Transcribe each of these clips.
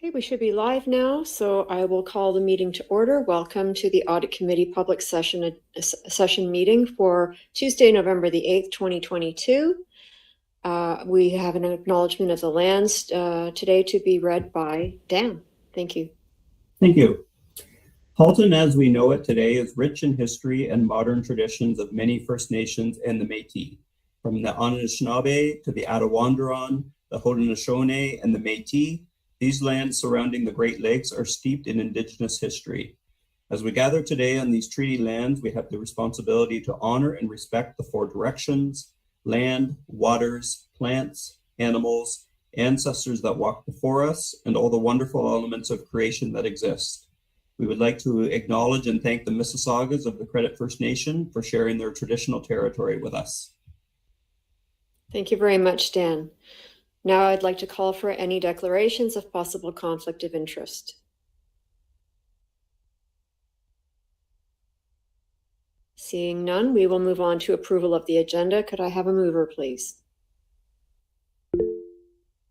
Okay, we should be live now, so I will call the meeting to order. Welcome to the Audit Committee Public Session meeting for Tuesday, November the 8th, 2022. We have an acknowledgement of the lands today to be read by Dan. Thank you. Thank you. Halton, as we know it today, is rich in history and modern traditions of many First Nations and the Métis, from the Anishinaabe to the Attawandaron, the Haudenosaunee, and the Métis. These lands surrounding the Great Lakes are steeped in Indigenous history. As we gather today on these treaty lands, we have the responsibility to honor and respect the four directions: land, waters, plants, animals, ancestors that walk before us, and all the wonderful elements of creation that exist. We would like to acknowledge and thank the Mississaugas of the Credit First Nation for sharing their traditional territory with us. Thank you very much, Dan. Now I'd like to call for any declarations of possible conflict of interest. Seeing none, we will move on to approval of the agenda. Could I have a mover, please?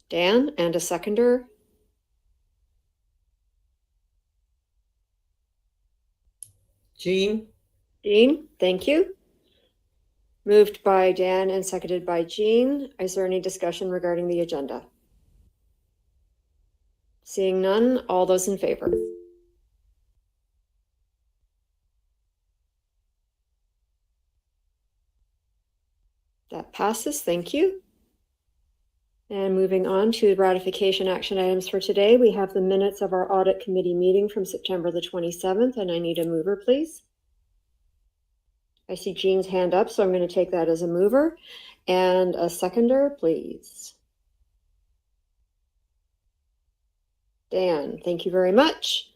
Dan, and a seconder? Jean, Thank you. Moved by Dan and seconded by Jean. Is there any discussion regarding the agenda? Seeing none, all those in favor? That passes, thank you. And moving on to ratification action items for today, we have the minutes of our Audit Committee meeting from September the 27th, and I need a mover, please. I see Jean's hand up, so I'm going to take that as a mover. And a seconder, please. Dan, thank you very much.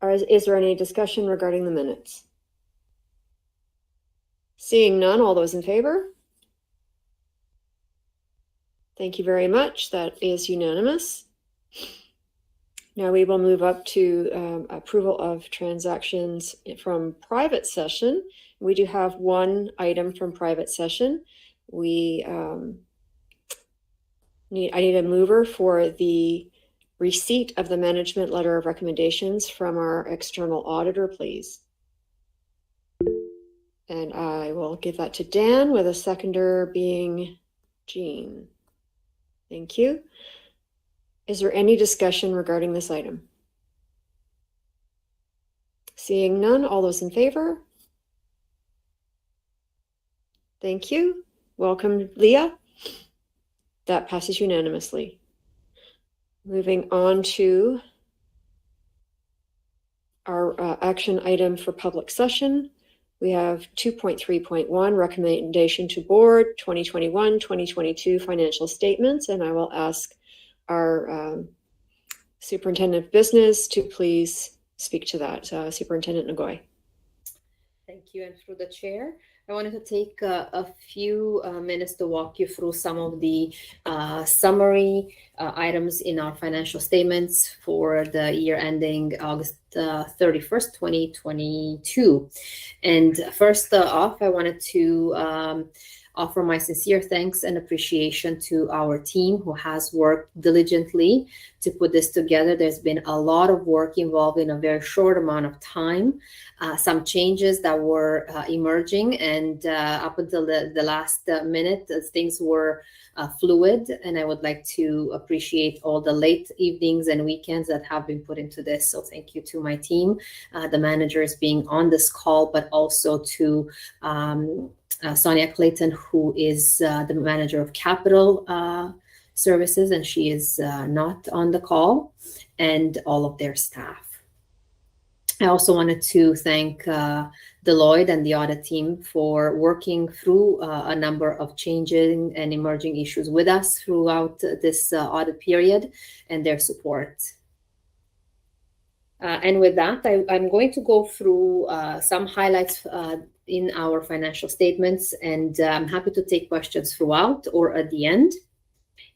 Is there any discussion regarding the minutes? Seeing none, all those in favor? Thank you very much. That is unanimous. Now we will move up to approval of transactions from private session. We do have one item from private session. I need a mover for the receipt of the management letter of recommendations from our external auditor, please. And I will give that to Dan, with a seconder being Jean. Thank you. Is there any discussion regarding this item? Seeing none, all those in favor? Thank you. Welcome, Leah. That passes unanimously. Moving on to our action item for public session. We have 2.3.1, recommendation to board 2021-2022 financial statements, and I will ask our Superintendent of Business to please speak to that. Superintendent Ngoy. Thank you, and through the chair, I wanted to take a few minutes to walk you through some of the summary items in our financial statements for the year ending August 31st, 2022. And first off, I wanted to offer my sincere thanks and appreciation to our team who has worked diligently to put this together. There's been a lot of work involved in a very short amount of time. Some changes that were emerging, and up until the last minute, things were fluid. And I would like to appreciate all the late evenings and weekends that have been put into this. So thank you to my team, the managers being on this call, but also to Sonia Clayton, who is the manager of capital services, and she is not on the call, and all of their staff. I also wanted to thank Deloitte and the audit team for working through a number of changing and emerging issues with us throughout this audit period, and their support. And with that, I'm going to go through some highlights in our financial statements, and I'm happy to take questions throughout or at the end.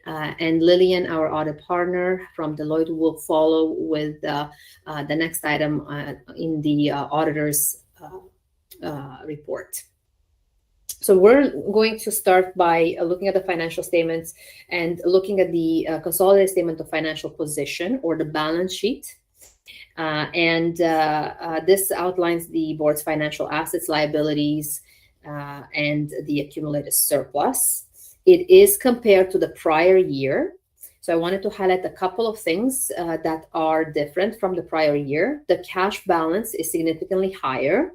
And Lillian, our audit partner from Deloitte, will follow with the next item in the auditor's report. So we're going to start by looking at the financial statements and looking at the consolidated statement of financial position, or the balance sheet. This outlines the board's financial assets, liabilities, and the accumulated surplus. It is compared to the prior year. So I wanted to highlight a couple of things that are different from the prior year. The cash balance is significantly higher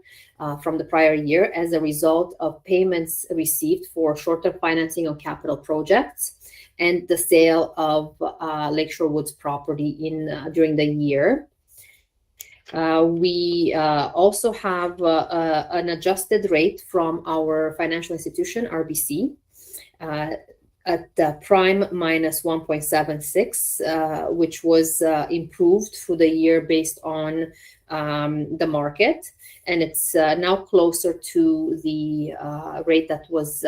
from the prior year as a result of payments received for short-term financing on capital projects and the sale of Lakeshore Woods property during the year. We also have an adjusted rate from our financial institution, RBC, at the prime minus 1.76, which was improved through the year based on the market. And it's now closer to the rate that was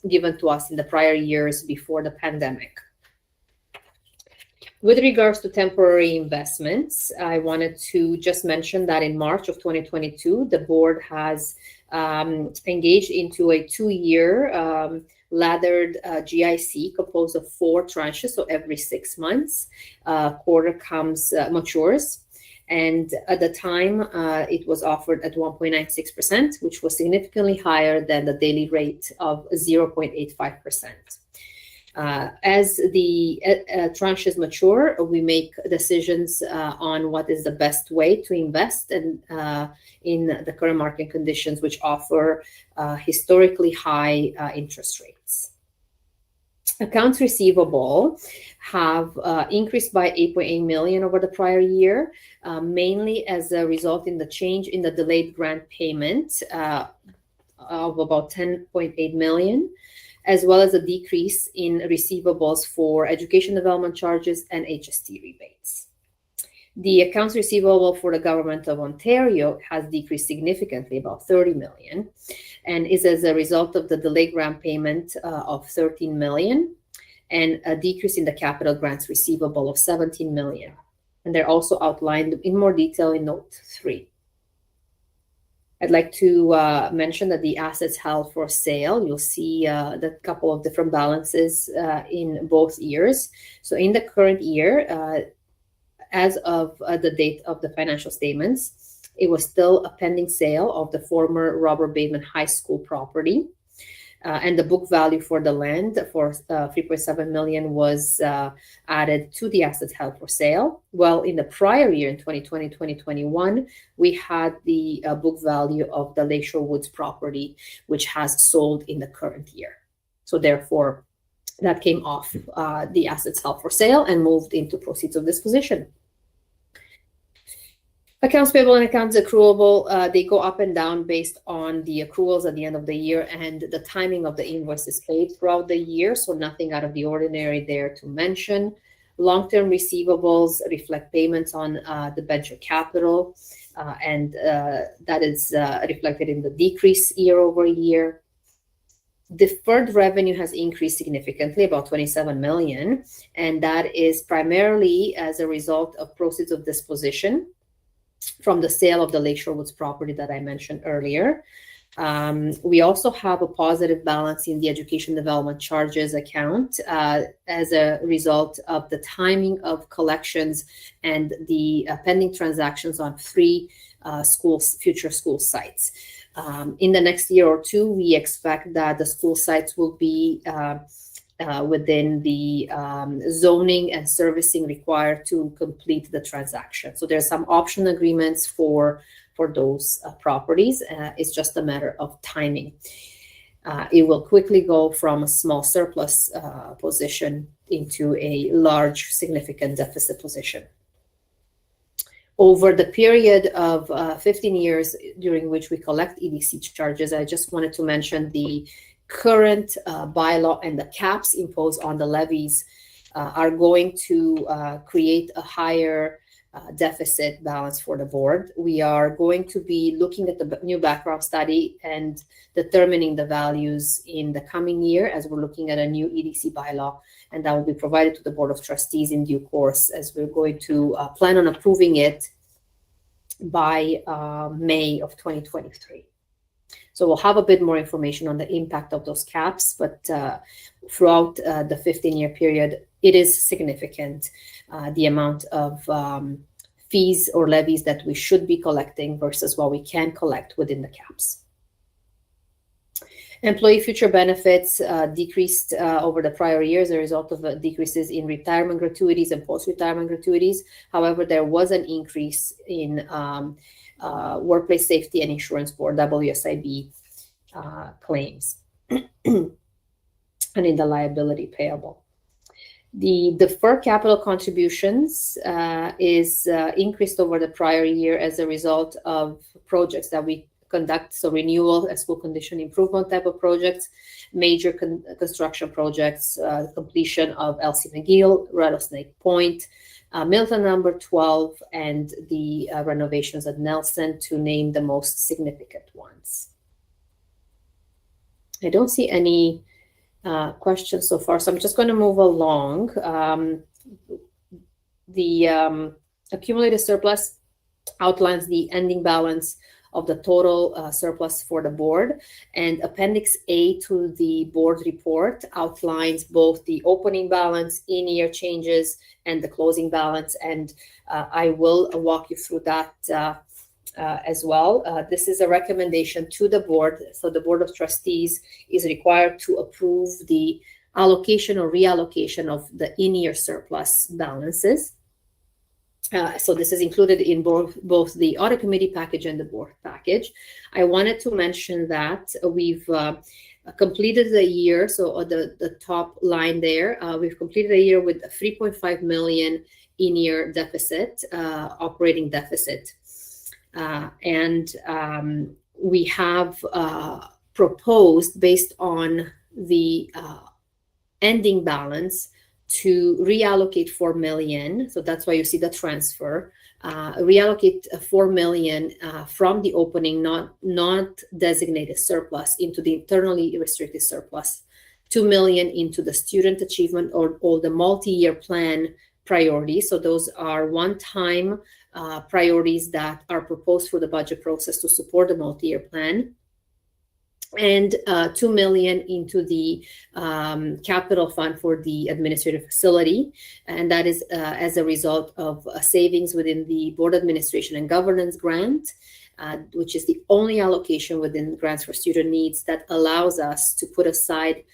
given to us in the prior years before the pandemic. With regards to temporary investments, I wanted to just mention that in March of 2022, the board has engaged into a 2-year laddered GIC composed of 4 tranches. So every 6 months, quarter matures. And at the time, it was offered at 1.96%, which was significantly higher than the daily rate of 0.85%. As the tranches mature, we make decisions on what is the best way to invest in the current market conditions, which offer historically high interest rates. Accounts receivable have increased by $8.8 million over the prior year, mainly as a result in the change in the delayed grant payment of about $10.8 million. As well as a decrease in receivables for education development charges and HST rebates. The accounts receivable for the Government of Ontario has decreased significantly, about $30 million, and is as a result of the delayed grant payment of $13 million and a decrease in the capital grants receivable of $17 million. And they're also outlined in more detail in Note 3. I'd like to mention that the assets held for sale, you'll see the couple of different balances in both years. So in the current year, as of the date of the financial statements, it was still a pending sale of the former Robert Bateman High School property. And the book value for the land for $3.7 million was added to the assets held for sale. Well, in the prior year, in 2020-2021, we had the book value of the Lakeshore Woods property, which has sold in the current year. So therefore, that came off the assets held for sale and moved into proceeds of disposition. Accounts payable and accounts accruable, they go up and down based on the accruals at the end of the year and the timing of the invoices paid throughout the year. So nothing out of the ordinary there to mention. Long-term receivables reflect payments on the venture capital, and that is reflected in the decrease year over year. Deferred revenue has increased significantly, about $27 million, and that is primarily as a result of proceeds of disposition from the sale of the Lakeshore Woods property that I mentioned earlier. We also have a positive balance in the education development charges account as a result of the timing of collections and the pending transactions on 3 future school sites. In the next year or 2, we expect that the school sites will be within the zoning and servicing required to complete the transaction. So there's some option agreements for those properties. It's just a matter of timing. It will quickly go from a small surplus position into a large, significant deficit position. Over the period of 15 years during which we collect EDC charges, I just wanted to mention the current bylaw and the caps imposed on the levies are going to create a higher deficit balance for the board. We are going to be looking at the new background study and determining the values in the coming year as we're looking at a new EDC bylaw, and that will be provided to the Board of Trustees in due course as we're going to plan on approving it by May of 2023. So we'll have a bit more information on the impact of those caps, but throughout the 15-year period, it is significant, the amount of fees or levies that we should be collecting versus what we can collect within the caps. Employee future benefits decreased over the prior years as a result of decreases in retirement gratuities and post-retirement gratuities. However, there was an increase in Workplace Safety and Insurance Board, WSIB, claims and in the liability payable. The deferred capital contributions is increased over the prior year as a result of projects that we conduct, so renewal and school condition improvement type of projects, major construction projects, completion of Elsie McGill, Rattlesnake Point, Milton number 12, and the renovations at Nelson, to name the most significant ones. I don't see any questions so far, so I'm just going to move along. The accumulated surplus outlines the ending balance of the total surplus for the board, and Appendix A to the board report outlines both the opening balance, in-year changes, and the closing balance, and I will walk you through that as well. This is a recommendation to the board, so the Board of Trustees is required to approve the allocation or reallocation of the in-year surplus balances. So this is included in both the Audit Committee package and the board package. I wanted to mention that we've completed the year, so the top line there, we've completed a year with a 3.5 million in-year deficit, operating deficit. And we have proposed, based on the ending balance, to reallocate 4 million. So that's why you see the transfer, reallocate 4 million from the opening not designated surplus into the internally restricted surplus, 2 million into the student achievement or the multi-year plan priorities. So those are one-time priorities that are proposed for the budget process to support the multi-year plan, and 2 million into the capital fund for the administrative facility. And that is as a result of savings within the board administration and governance grant, which is the only allocation within grants for student needs that allows us to put aside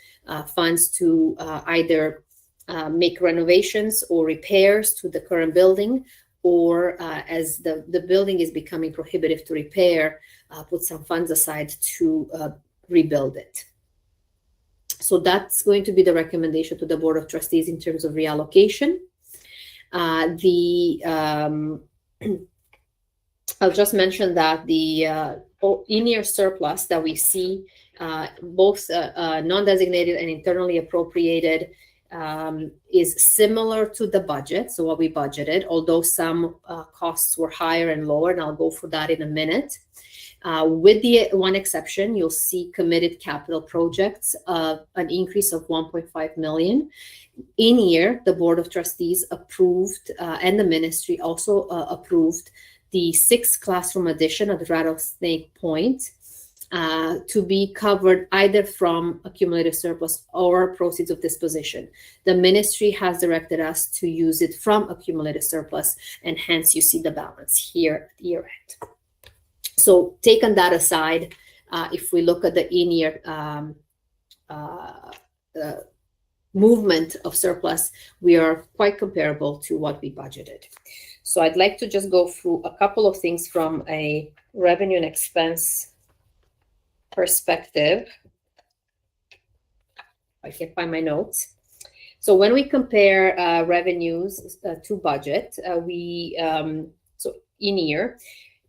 funds to either make renovations or repairs to the current building, or as the building is becoming prohibitive to repair, put some funds aside to rebuild it. So that's going to be the recommendation to the Board of Trustees in terms of reallocation. I'll just mention that the in-year surplus that we see, both non-designated and internally appropriated, is similar to the budget, so what we budgeted, although some costs were higher and lower, and I'll go through that in a minute. With the one exception, you'll see committed capital projects, an increase of 1.5 million. In year, the Board of Trustees approved, and the ministry also approved, the 6th classroom addition at Rattlesnake Point to be covered either from accumulated surplus or proceeds of disposition. The ministry has directed us to use it from accumulated surplus, and hence you see the balance here at year end. So taking that aside, if we look at the in-year movement of surplus, we are quite comparable to what we budgeted. So I'd like to just go through a couple of things from a revenue and expense perspective. I can't find my notes. So when we compare revenues to budget, so in year,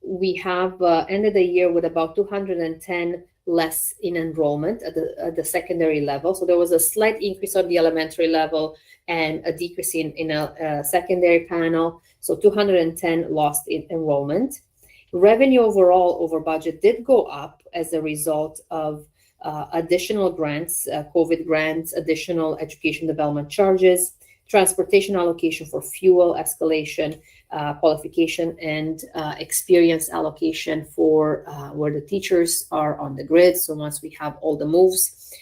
we have ended the year with about 210 less in enrollment at the secondary level. So there was a slight increase on the elementary level and a decrease in a secondary panel. So 210 lost in enrollment. Revenue overall over budget did go up as a result of additional grants, COVID grants, additional education development charges, transportation allocation for fuel escalation, qualification, and experience allocation for where the teachers are on the grid. So once we have all the moves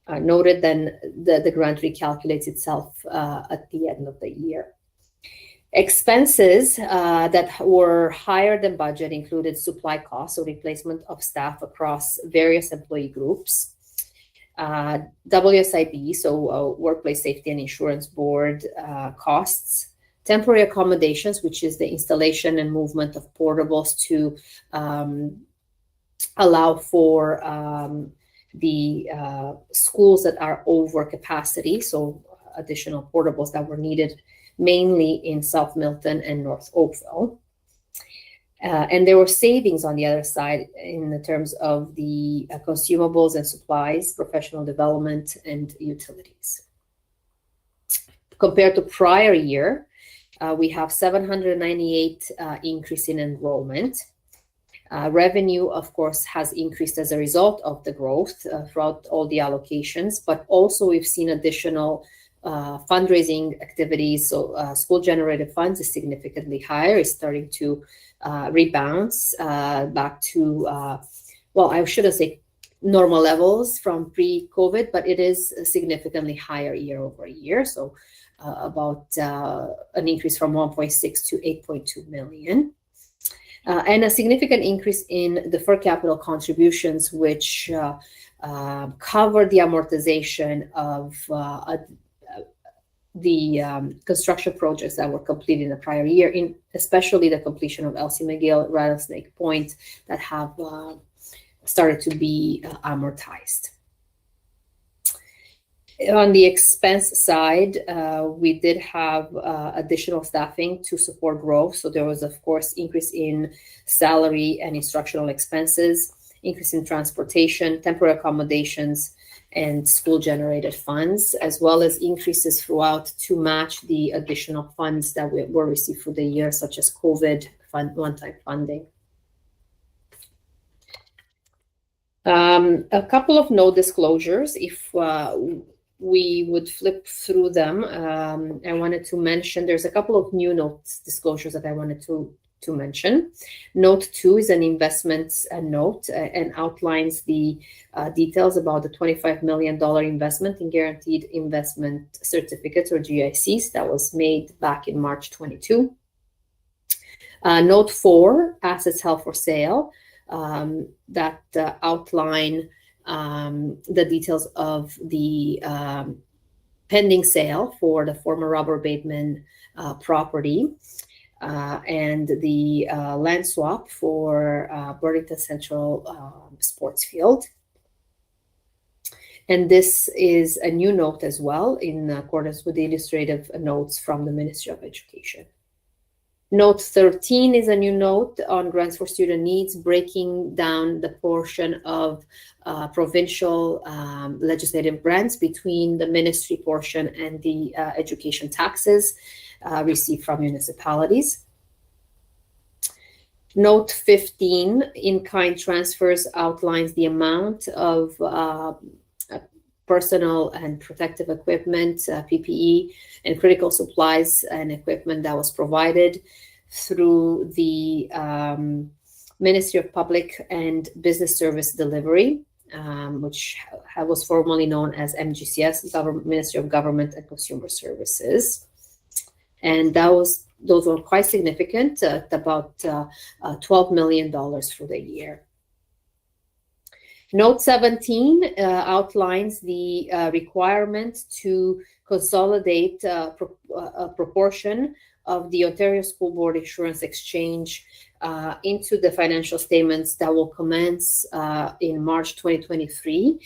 noted, then the grant recalculates itself at the end of the year. Expenses that were higher than budget included supply costs, so replacement of staff across various employee groups, WSIB, so Workplace Safety and Insurance Board costs, temporary accommodations, which is the installation and movement of portables to allow for the schools that are over capacity, so additional portables that were needed mainly in South Milton and North Oakville. And there were savings on the other side in the terms of the consumables and supplies, professional development, and utilities. Compared to prior year, we have 798 increase in enrollment. Revenue, of course, has increased as a result of the growth throughout all the allocations, but also we've seen additional fundraising activities. So school-generated funds is significantly higher. It's starting to rebound back to, well, I shouldn't say normal levels from pre-COVID, but it is significantly higher year over year. So about an increase from 1.6 to 8.2 million. And a significant increase in deferred capital contributions, which cover the amortization of the construction projects that were completed in the prior year, especially the completion of Elsie McGill, Rattlesnake Point, that have started to be amortized. On the expense side, we did have additional staffing to support growth. So there was, of course, increase in salary and instructional expenses, increase in transportation, temporary accommodations, and school-generated funds, as well as increases throughout to match the additional funds that were received for the year, such as COVID one-time funding. A couple of no disclosures. If we would flip through them, I wanted to mention there's a couple of new notes disclosures that I wanted to mention. Note 2 is an investments note and outlines the details about the $25 million investment in guaranteed investment certificates, or GICs, that was made back in March 22. Note 4, assets held for sale, that outline the details of the pending sale for the former Robert Bateman property, and the land swap for Burlington Central Sports Field. And this is a new note as well, in accordance with the illustrative notes from the Ministry of Education. Note 13 is a new note on grants for student needs, breaking down the portion of provincial legislative grants between the ministry portion and the education taxes received from municipalities. Note 15, in-kind transfers, outlines the amount of personal and protective equipment, PPE, and critical supplies and equipment that was provided through the Ministry of Public and Business Service Delivery, which was formerly known as MGCS, Ministry of Government and Consumer Services. And those were quite significant, at about $12 million for the year. Note 17 outlines the requirement to consolidate a proportion of the Ontario School Board Insurance Exchange into the financial statements that will commence in March 2023.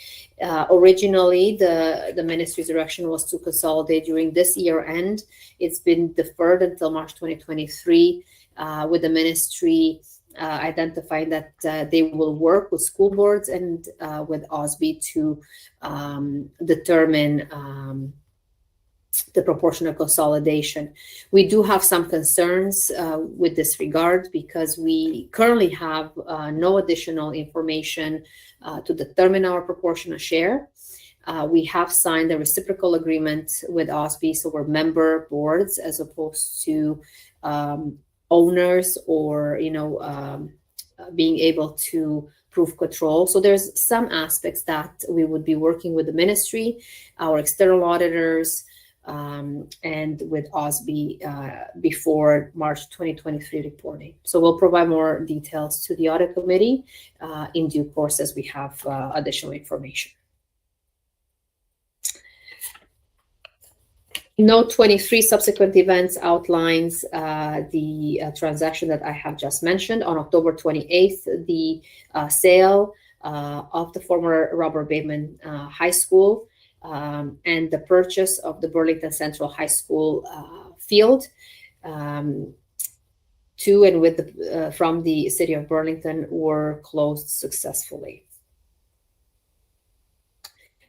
Originally, the ministry's direction was to consolidate during this year end. It's been deferred until March 2023, with the ministry identifying that they will work with school boards and with OSB to determine the proportion of consolidation. We do have some concerns with this regard, because we currently have no additional information to determine our proportionate share. We have signed a reciprocal agreement with OSB, so we're member boards as opposed to owners or, being able to prove control. So there's some aspects that we would be working with the ministry, our external auditors, and with OSB before March 2023 reporting. So we'll provide more details to the Audit Committee in due course as we have additional information. Note 23, subsequent events, outlines the transaction that I have just mentioned. On October 28th, the sale of the former Robert Bateman High School and the purchase of the Burlington Central High School field to and with from the city of Burlington were closed successfully.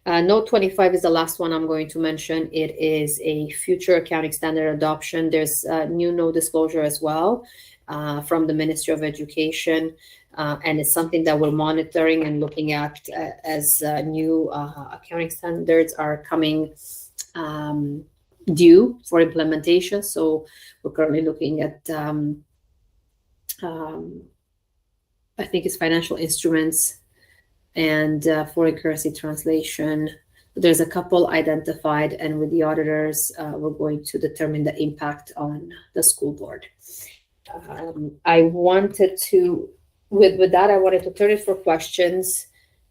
Note 25 is the last one I'm going to mention. It is a future accounting standard adoption. There's new no disclosure as well from the Ministry of Education, and it's something that we're monitoring and looking at as new accounting standards are coming due for implementation. So we're currently looking at, I think it's financial instruments and foreign currency translation. There's a couple identified, and with the auditors, we're going to determine the impact on the school board. I wanted to, with that, I wanted to turn it for questions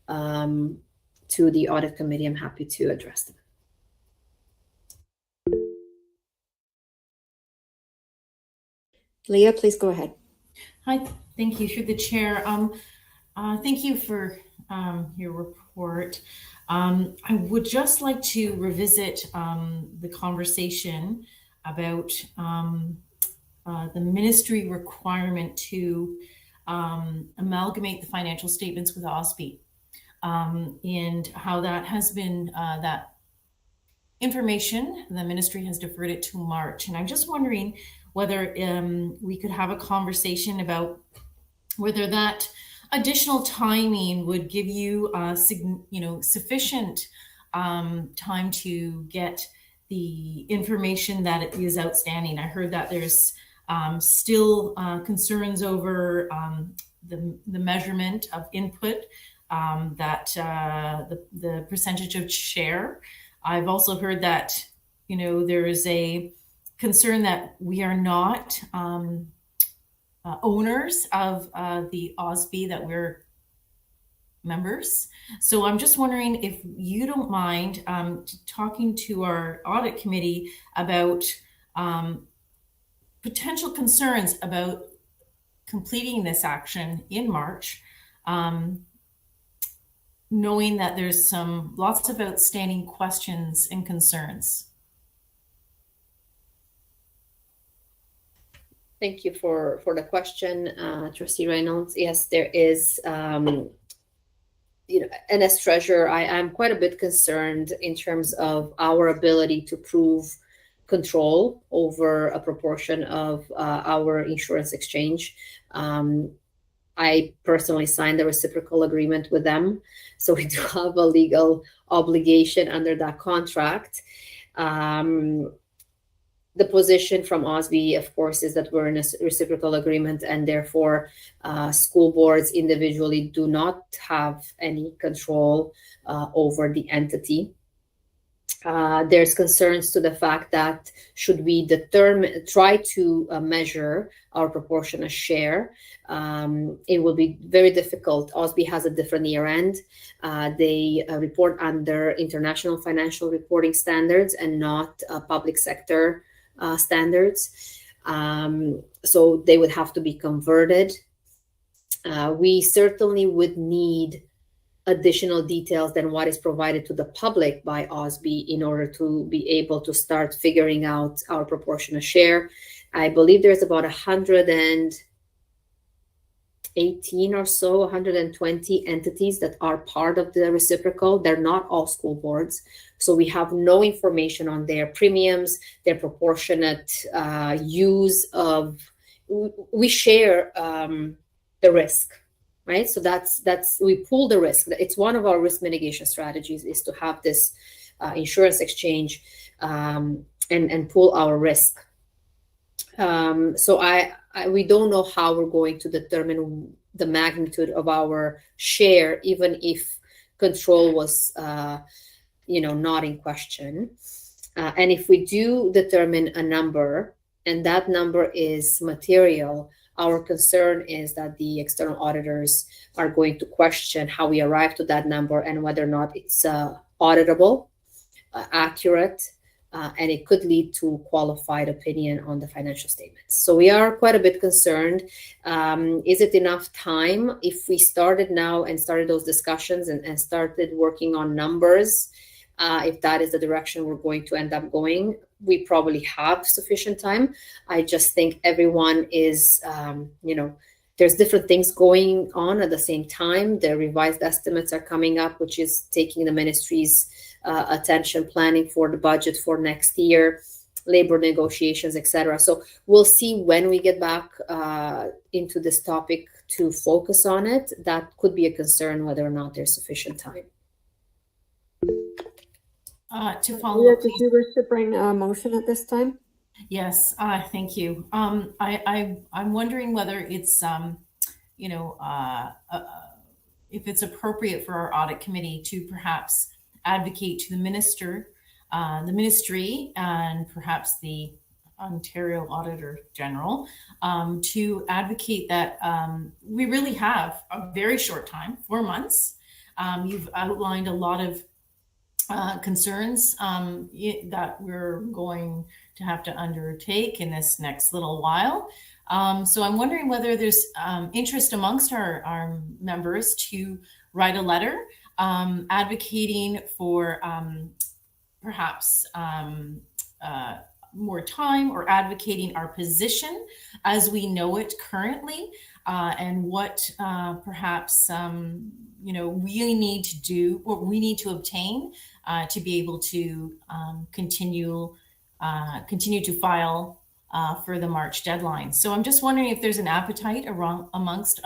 to the Audit Committee. I'm happy to address them. Leah, please go ahead. Hi, thank you. Through the chair. Thank you for your report. I would just like to revisit the conversation about the ministry requirement to amalgamate the financial statements with OSB, and how that has been, that information, the ministry has deferred it to March. And I'm just wondering whether we could have a conversation about whether that additional timing would give you, sufficient time to get the information that is outstanding. I heard that there's still concerns over the measurement of input, that the percentage of share. I've also heard that, there is a concern that we are not owners of the OSB, that we're members. So I'm just wondering if you don't mind talking to our audit committee about potential concerns about completing this action in March, knowing that there's lots of outstanding questions and concerns. Thank you for the question, Trustee Reynolds. Yes, there is, and as treasurer, I'm quite a bit concerned in terms of our ability to prove control over a proportion of our insurance exchange. I personally signed a reciprocal agreement with them, so we do have a legal obligation under that contract. The position from OSB, of course, is that we're in a reciprocal agreement, and therefore school boards individually do not have any control over the entity. There's concerns to the fact that should we try to measure our proportionate share, it will be very difficult. OSB has a different year end. They report under international financial reporting standards and not public sector standards. So they would have to be converted. We certainly would need additional details than what is provided to the public by OSB in order to be able to start figuring out our proportionate share. I believe there's about 118 or so, 120 entities that are part of the reciprocal. They're not all school boards. So we have no information on their premiums, their proportionate use of, we share the risk, right? So that's we pool the risk. It's one of our risk mitigation strategies is to have this insurance exchange and pool our risk. So we don't know how we're going to determine the magnitude of our share, even if control was, not in question. And if we do determine a number, and that number is material, our concern is that the external auditors are going to question how we arrived to that number and whether or not it's auditable, accurate, and it could lead to qualified opinion on the financial statements. So we are quite a bit concerned. Is it enough time? If we started now and started those discussions and started working on numbers, if that is the direction we're going to end up going, we probably have sufficient time. I just think everyone is, there's different things going on at the same time. The revised estimates are coming up, which is taking the ministry's attention, planning for the budget for next year, labor negotiations, etc. So we'll see when we get back into this topic to focus on it. That could be a concern whether or not there's sufficient time. To follow Leah, up, did you wish to bring a motion at this time? yes, thank you. I'm wondering whether it's if it's appropriate for our audit committee to perhaps advocate to the ministry, and perhaps the Ontario Auditor General to advocate that we really have a very short time, 4 months. You've outlined a lot of concerns that we're going to have to undertake in this next little while. So I'm wondering whether there's interest amongst our members to write a letter advocating for perhaps more time, or advocating our position as we know it currently, and what perhaps we need to do, what we need to obtain to be able to continue to file for the March deadline. So I'm just wondering if there's an appetite amongst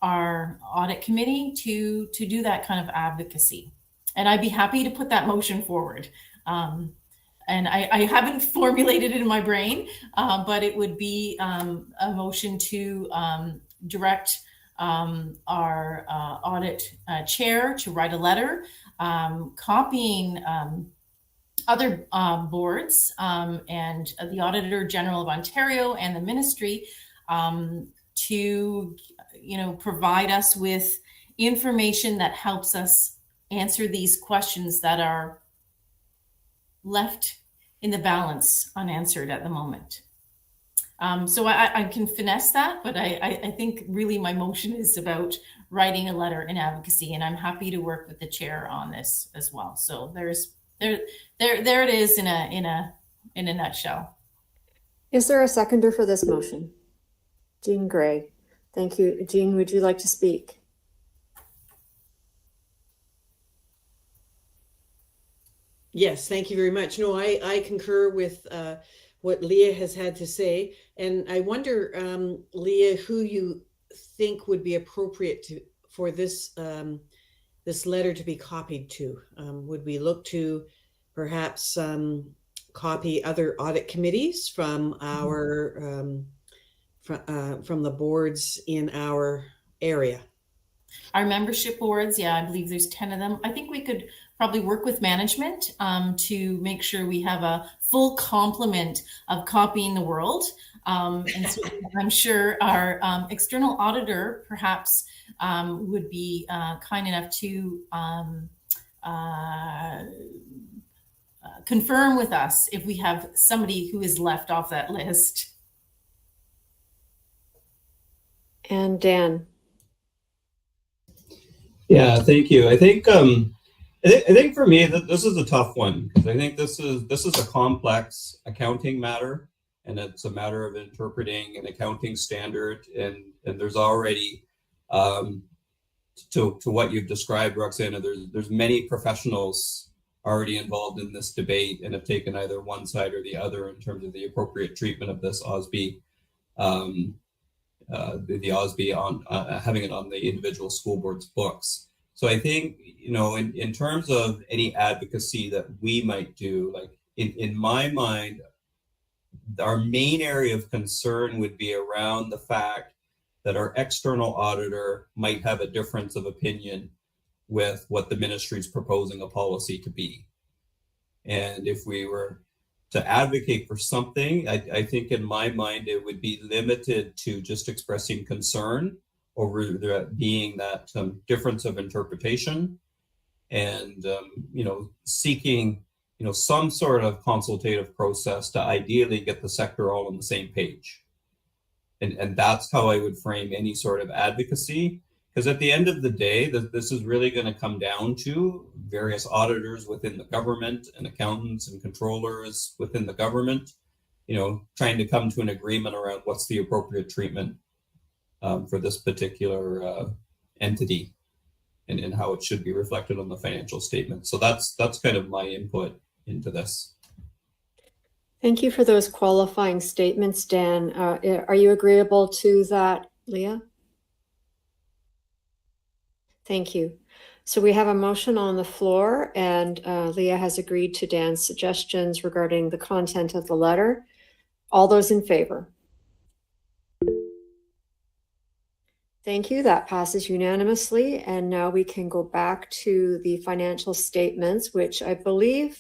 our audit committee to do that kind of advocacy. And I'd be happy to put that motion forward. And I haven't formulated it in my brain, but it would be a motion to direct our audit chair to write a letter copying other boards and the Auditor General of Ontario and the ministry to provide us with information that helps us answer these questions that are left in the balance unanswered at the moment. So I can finesse that, but I think really my motion is about writing a letter in advocacy, and I'm happy to work with the chair on this as well. So there it is in a nutshell. Is there a seconder for this motion? Jean Gray. Thank you. Jean, would you like to speak? Yes, thank you very much. No, I concur with what Leah has had to say. And I wonder, Leah, who you think would be appropriate for this this letter to be copied to. Would we look to perhaps copy other audit committees from our from the boards in our area? Our membership boards, yeah, I believe there's 10 of them. I think we could probably work with management to make sure we have a full complement of copying the world. And so I'm sure our external auditor perhaps would be kind enough to confirm with us if we have somebody who is left off that list. And Dan. Yeah, thank you. I think for me that this is a tough one, because I think this is a complex accounting matter, and it's a matter of interpreting an accounting standard, and there's already to what you've described, Roxana, there's many professionals already involved in this debate and have taken either one side or the other in terms of the appropriate treatment of this OSB the OSB on having it on the individual school board's books. So I think, in terms of any advocacy that we might do, like in my mind, our main area of concern would be around the fact that our external auditor might have a difference of opinion with what the ministry is proposing a policy to be. And if we were to advocate for something, I think in my mind, it would be limited to just expressing concern over there being that difference of interpretation and, seeking, some sort of consultative process to ideally get the sector all on the same page. And that's how I would frame any sort of advocacy. Because at the end of the day, this is really going to come down to various auditors within the government and accountants and controllers within the government, trying to come to an agreement around what's the appropriate treatment for this particular entity and how it should be reflected on the financial statement. So that's kind of my input into this. Thank you for those qualifying statements, Dan. Are you agreeable to that, Leah? Thank you. So we have a motion on the floor, and Leah has agreed to Dan's suggestions regarding the content of the letter. All those in favor? Thank you. That passes unanimously. And now we can go back to the financial statements, which I believe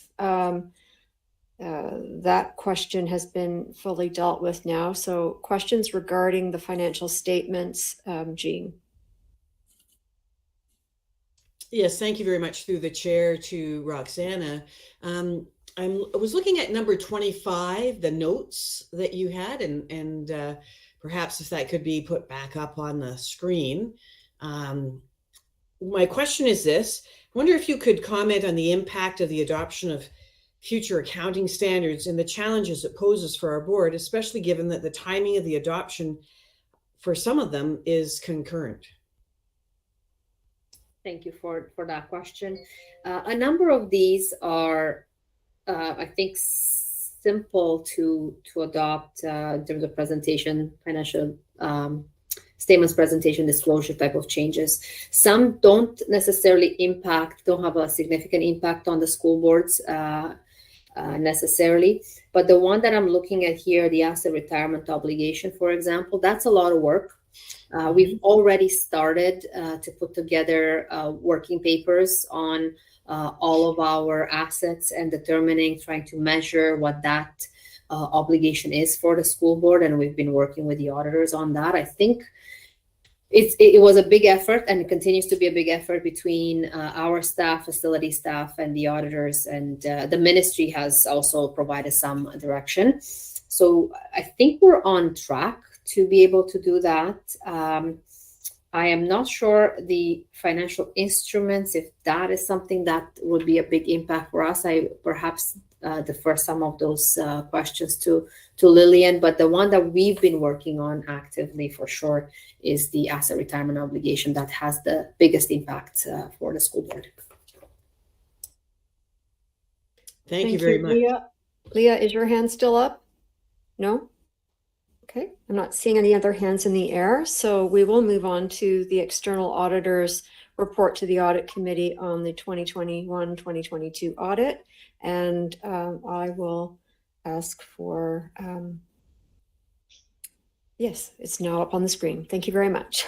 that question has been fully dealt with now. So questions regarding the financial statements, Jean. Yes, thank you very much through the chair to Roxana. I was looking at number 25, the notes that you had, and perhaps if that could be put back up on the screen. My question is this: I wonder if you could comment on the impact of the adoption of future accounting standards and the challenges it poses for our board, especially given that the timing of the adoption for some of them is concurrent. Thank you for that question. A number of these are, I think, simple to adopt in terms of presentation, financial statements, presentation, disclosure type of changes. Some don't necessarily don't have a significant impact on the school boards necessarily. But the one that I'm looking at here, the asset retirement obligation, for example, that's a lot of work. We've already started to put together working papers on all of our assets and trying to measure what that obligation is for the school board. And we've been working with the auditors on that. I think it was a big effort, and it continues to be a big effort between our staff, facility staff, and the auditors. And the ministry has also provided some direction. So I think we're on track to be able to do that. I am not sure the financial instruments, if that is something that would be a big impact for us. I perhaps defer some of those questions to Lillian, but the one that we've been working on actively for sure is the asset retirement obligation that has the biggest impact for the school board. Thank you very much. Leah, is your hand still up? No? Okay, I'm not seeing any other hands in the air, so we will move on to the external auditor's report to the audit committee on the 2021-2022 audit. And I will ask for, yes, it's now up on the screen. Thank you very much.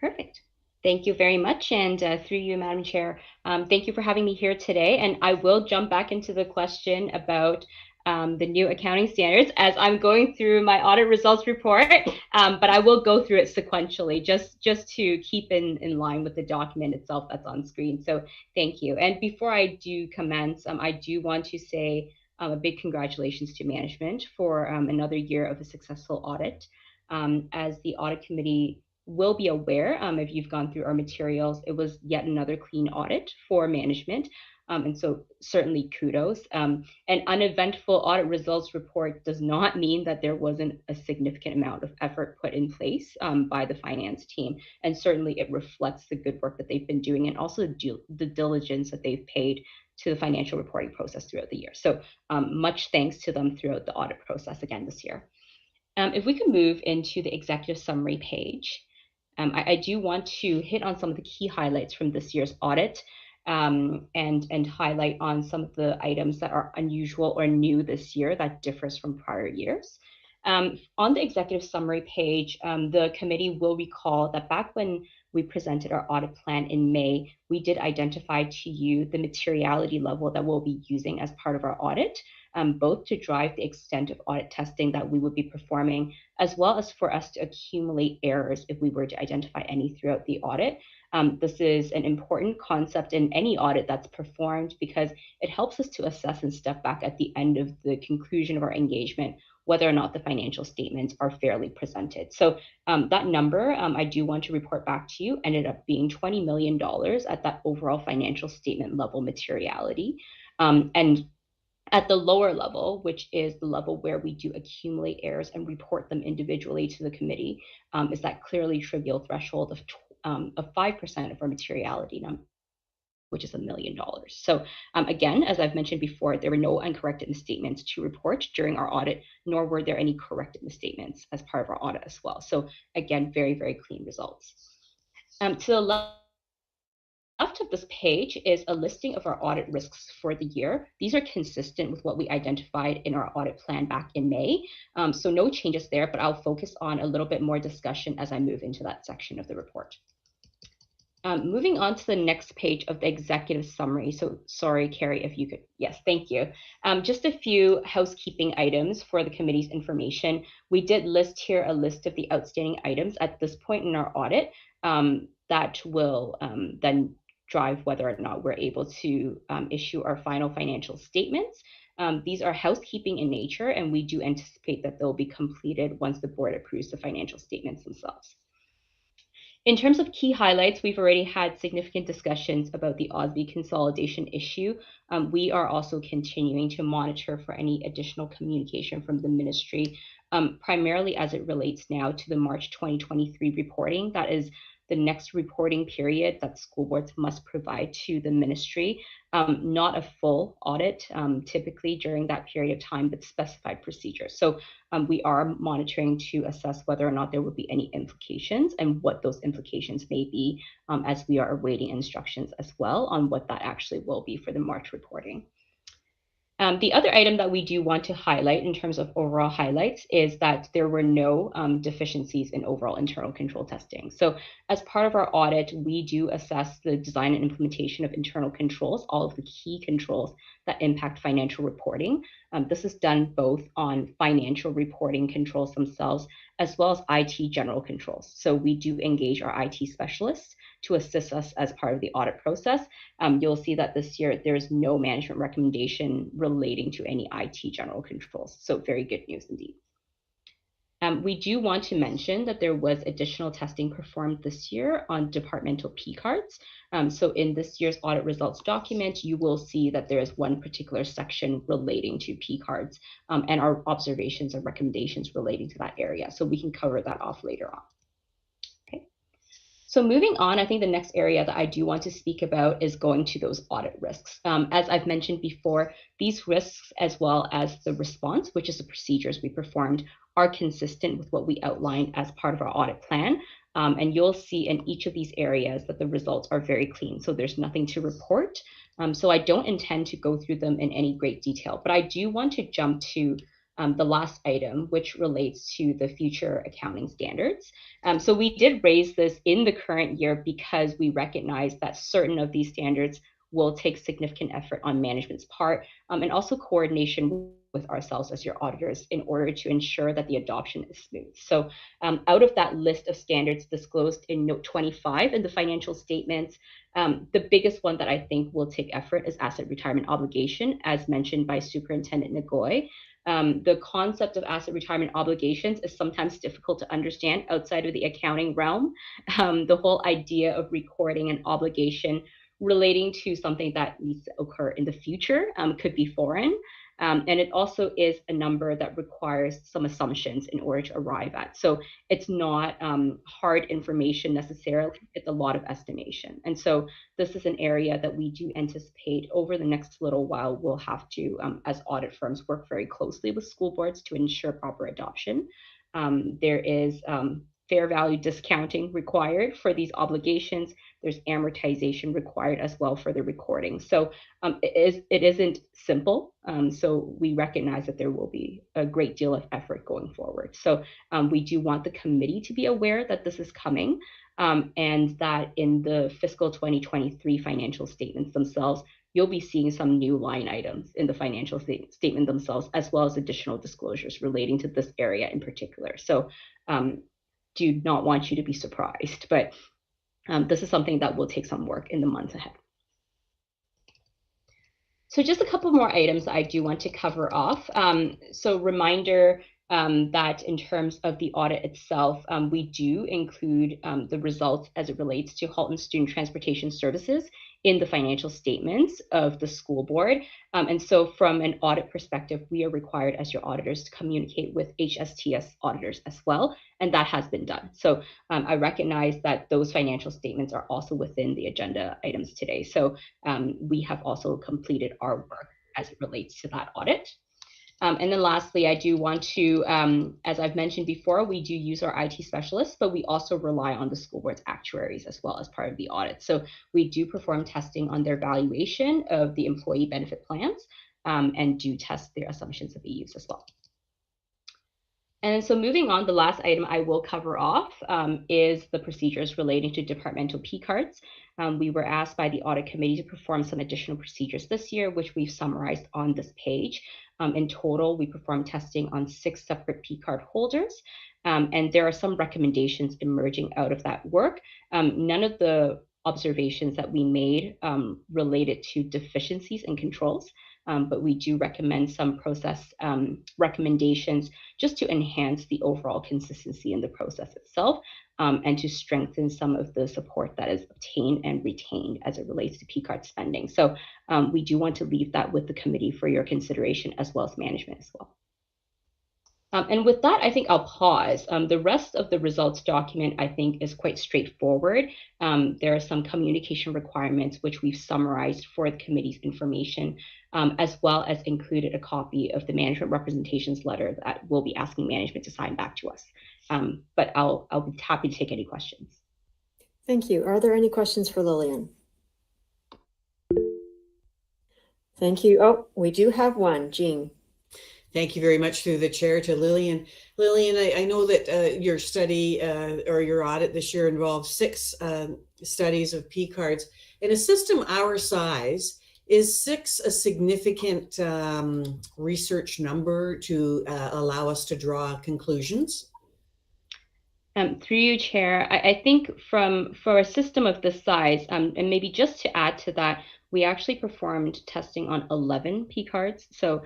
Perfect. Thank you very much. And through you, Madam Chair, thank you for having me here today. And I will jump back into the question about the new accounting standards as I'm going through my audit results report, but I will go through it sequentially just to keep in line with the document itself that's on screen. So thank you. And before I do commence, I do want to say a big congratulations to management for another year of a successful audit. As the audit committee will be aware, if you've gone through our materials, it was yet another clean audit for management. And so certainly kudos. An uneventful audit results report does not mean that there wasn't a significant amount of effort put in place by the finance team. And certainly it reflects the good work that they've been doing and also the diligence that they've paid to the financial reporting process throughout the year. So much thanks to them throughout the audit process again this year. If we can move into the executive summary page, I do want to hit on some of the key highlights from this year's audit, and highlight on some of the items that are unusual or new this year that differs from prior years. On the executive summary page, the committee will recall that back when we presented our audit plan in May, we did identify to you the materiality level that we'll be using as part of our audit, both to drive the extent of audit testing that we would be performing, as well as for us to accumulate errors if we were to identify any throughout the audit. This is an important concept in any audit that's performed because it helps us to assess and step back at the end of the conclusion of our engagement whether or not the financial statements are fairly presented. So that number, I do want to report back to you, ended up being $20 million at that overall financial statement level materiality. And at the lower level, which is the level where we do accumulate errors and report them individually to the committee, is that clearly trivial threshold of 5% of our materiality number, which is $1 million. So again, as I've mentioned before, there were no uncorrected misstatements to report during our audit, nor were there any corrected misstatements as part of our audit as well. So again, very, very clean results. To the left of this page is a listing of our audit risks for the year. These are consistent with what we identified in our audit plan back in May. So no changes there, but I'll focus on a little bit more discussion as I move into that section of the report. Moving on to the next page of the executive summary. So sorry, Carrie, if you could, yes, thank you. Just a few housekeeping items for the committee's information. We did list here a list of the outstanding items at this point in our audit that will then drive whether or not we're able to issue our final financial statements. These are housekeeping in nature, and we do anticipate that they'll be completed once the board approves the financial statements themselves. In terms of key highlights, we've already had significant discussions about the OSB consolidation issue. We are also continuing to monitor for any additional communication from the ministry, primarily as it relates now to the March 2023 reporting. That is the next reporting period that school boards must provide to the ministry. Not a full audit typically during that period of time, but specified procedures. So we are monitoring to assess whether or not there would be any implications and what those implications may be, as we are awaiting instructions as well on what that actually will be for the March reporting. The other item that we do want to highlight in terms of overall highlights is that there were no deficiencies in overall internal control testing. So as part of our audit, we do assess the design and implementation of internal controls, all of the key controls that impact financial reporting. This is done both on financial reporting controls themselves, as well as IT general controls. So we do engage our IT specialists to assist us as part of the audit process. You'll see that this year there's no management recommendation relating to any IT general controls. So very good news indeed. We do want to mention that there was additional testing performed this year on departmental P cards. So in this year's audit results document, you will see that there is one particular section relating to P cards and our observations and recommendations relating to that area. So we can cover that off later on. So moving on, I think the next area that I do want to speak about is going to those audit risks. As I've mentioned before, these risks, as well as the response, which is the procedures we performed, are consistent with what we outlined as part of our audit plan. And you'll see in each of these areas that the results are very clean. So there's nothing to report. So I don't intend to go through them in any great detail, but I do want to jump to the last item, which relates to the future accounting standards. So we did raise this in the current year because we recognize that certain of these standards will take significant effort on management's part, and also coordination with ourselves as your auditors in order to ensure that the adoption is smooth. So out of that list of standards disclosed in note 25 in the financial statements, the biggest one that I think will take effort is asset retirement obligation, as mentioned by Superintendent Nagoy. The concept of asset retirement obligations is sometimes difficult to understand outside of the accounting realm. The whole idea of recording an obligation relating to something that needs to occur in the future could be foreign. And it also is a number that requires some assumptions in order to arrive at. So it's not hard information necessarily, it's a lot of estimation. And so this is an area that we do anticipate over the next little while we'll have to, as audit firms, work very closely with school boards to ensure proper adoption. There is fair value discounting required for these obligations. There's amortization required as well for the recording. So it isn't simple. So we recognize that there will be a great deal of effort going forward. So we do want the committee to be aware that this is coming, and that in the fiscal 2023 financial statements themselves, you'll be seeing some new line items in the financial statement themselves, as well as additional disclosures relating to this area in particular. So do not want you to be surprised, but this is something that will take some work in the months ahead. So just a couple more items I do want to cover off. So reminder that in terms of the audit itself, we do include the results as it relates to Halton Student Transportation Services in the financial statements of the school board. And so from an audit perspective, we are required as your auditors to communicate with HSTS auditors as well, and that has been done. So I recognize that those financial statements are also within the agenda items today. So we have also completed our work as it relates to that audit. And then lastly, I do want to, as I've mentioned before, we do use our IT specialists, but we also rely on the school board's actuaries as well as part of the audit. So we do perform testing on their valuation of the employee benefit plans, and do test their assumptions of EUs as well. And so moving on, the last item I will cover off is the procedures relating to departmental P cards. We were asked by the audit committee to perform some additional procedures this year, which we've summarized on this page. In total, we performed testing on 6 separate P card holders, and there are some recommendations emerging out of that work. None of the observations that we made related to deficiencies and controls, but we do recommend some process recommendations just to enhance the overall consistency in the process itself, and to strengthen some of the support that is obtained and retained as it relates to P card spending. So we do want to leave that with the committee for your consideration as well as management as well. And with that, I think I'll pause. The rest of the results document, I think, is quite straightforward. There are some communication requirements which we've summarized for the committee's information, as well as included a copy of the management representations letter that we'll be asking management to sign back to us. But I'll be happy to take any questions. Thank you. Are there any questions for Lillian? Thank you. Oh, we do have one. Jean. Thank you very much through the chair to Lillian. Lillian, I know that your study or your audit this year involved 6 studies of P cards. In a system our size, is 6 a significant research number to allow us to draw conclusions? Through you, Chair, I think for a system of this size, and maybe just to add to that, we actually performed testing on 11 P cards. So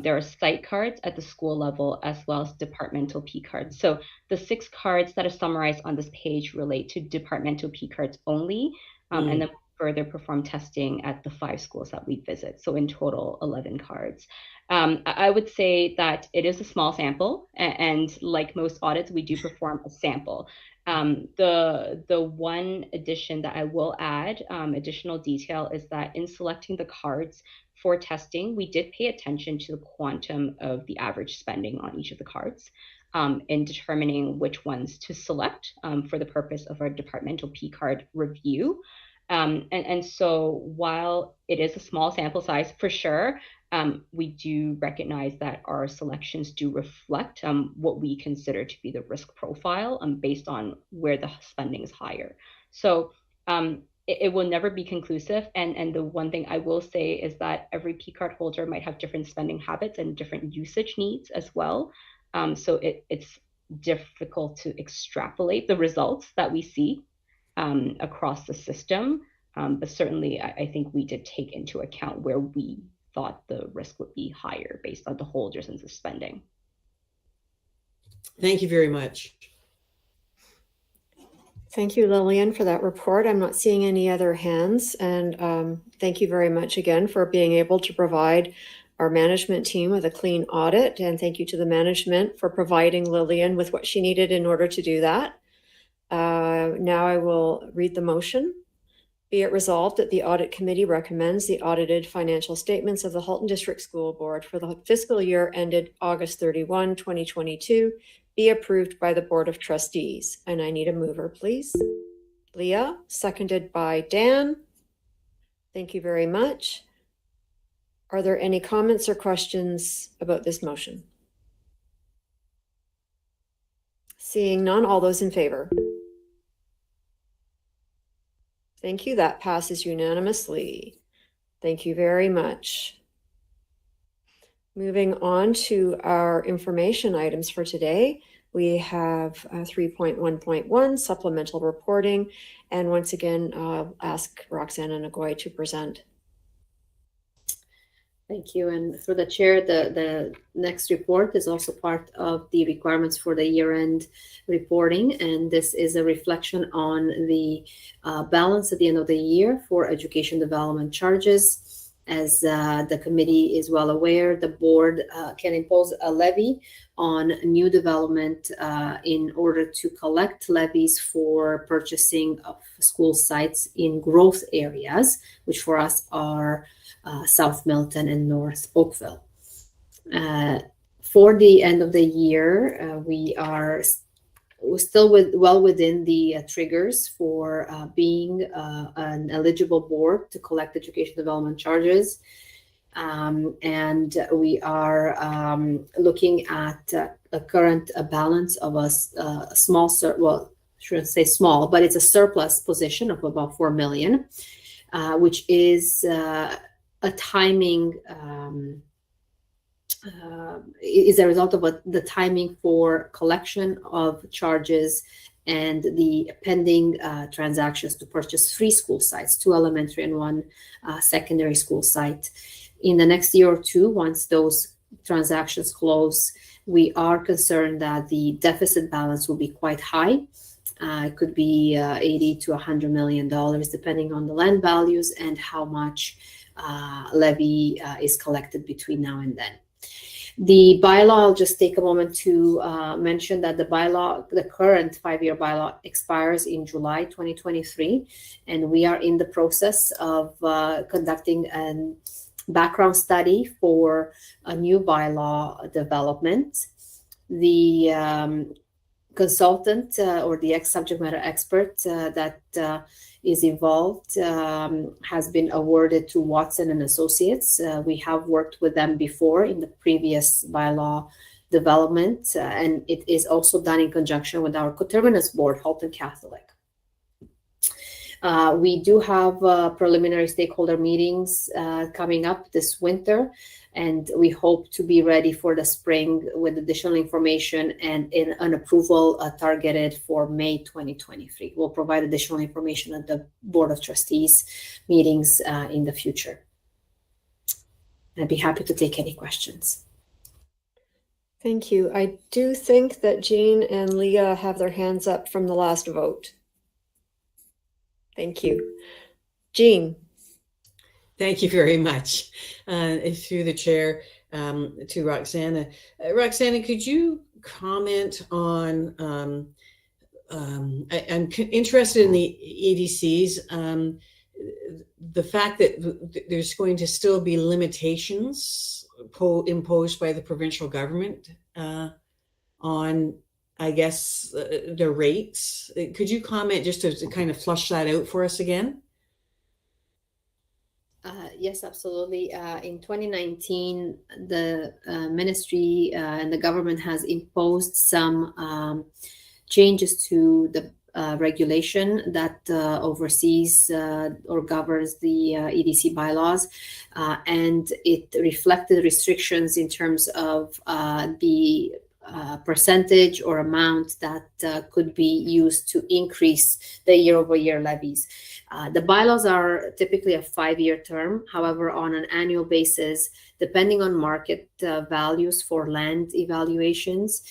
there are site cards at the school level as well as departmental P cards. So the 6 cards that are summarized on this page relate to departmental P cards only, and then further perform testing at the 5 schools that we visit. So in total, 11 cards. I would say that it is a small sample, and like most audits, we do perform a sample. The one addition that I will add, additional detail, is that in selecting the cards for testing, we did pay attention to the quantum of the average spending on each of the cards, in determining which ones to select for the purpose of our departmental P card review. And so while it is a small sample size for sure, we do recognize that our selections do reflect what we consider to be the risk profile based on where the spending is higher. So it will never be conclusive. And the one thing I will say is that every P card holder might have different spending habits and different usage needs as well. So it's difficult to extrapolate the results that we see across the system. But certainly, I think we did take into account where we thought the risk would be higher based on the holders and the spending. Thank you very much. Thank you, Lillian, for that report. I'm not seeing any other hands. And thank you very much again for being able to provide our management team with a clean audit. And thank you to the management for providing Lillian with what she needed in order to do that. Now I will read the motion. Be it resolved that the Audit Committee recommends the audited financial statements of the Halton District School Board for the fiscal year ended August 31, 2022, be approved by the Board of Trustees. And I need a mover, please. Leah, seconded by Dan. Thank you very much. Are there any comments or questions about this motion? Seeing none, all those in favor? Thank you. That passes unanimously. Thank you very much. Moving on to our information items for today, we have 3.1.1 supplemental reporting. And once again, I'll ask Roxana Nagoy to present. Thank you. And for the chair, the next report is also part of the requirements for the year-end reporting. And this is a reflection on the balance at the end of the year for education development charges. As the committee is well aware, the board can impose a levy on new development in order to collect levies for purchasing of school sites in growth areas, which for us are South Milton and North Oakville. For the end of the year, we're still well within the triggers for being an eligible board to collect education development charges. And we are looking at a current balance of a small, well, I shouldn't say small, but it's a surplus position of about $4 million, which is a timing, is a result of the timing for collection of charges and the pending transactions to purchase 3 school sites, 2 elementary and 1 secondary school site. In the next year or two, once those transactions close, we are concerned that the deficit balance will be quite high. It could be $80 to $100 million, depending on the land values and how much levy is collected between now and then. The bylaw, I'll just take a moment to mention that the bylaw, the current 5-year bylaw expires in July 2023, and we are in the process of conducting a background study for a new bylaw development. The consultant or the subject matter expert that is involved has been awarded to Watson and Associates. We have worked with them before in the previous bylaw development, and it is also done in conjunction with our coterminous board, Halton Catholic. We do have preliminary stakeholder meetings coming up this winter, and we hope to be ready for the spring with additional information and an approval targeted for May 2023. We'll provide additional information at the Board of Trustees meetings in the future. I'd be happy to take any questions. Thank you. I do think that Jean and Leah have their hands up from the last vote. Thank you. Jean. Thank you very much. Through the chair to Roxana. Roxana, could you comment on, I'm interested in the EDCs, the fact that there's going to still be limitations imposed by the provincial government on, I guess, the rates. Could you comment just to kind of flush that out for us again? Yes, absolutely. In 2019, the ministry and the government has imposed some changes to the regulation that oversees or governs the EDC bylaws, and it reflected restrictions in terms of the percentage or amount that could be used to increase the year-over-year levies. The bylaws are typically a 5-year term. However, on an annual basis, depending on market values for land evaluations,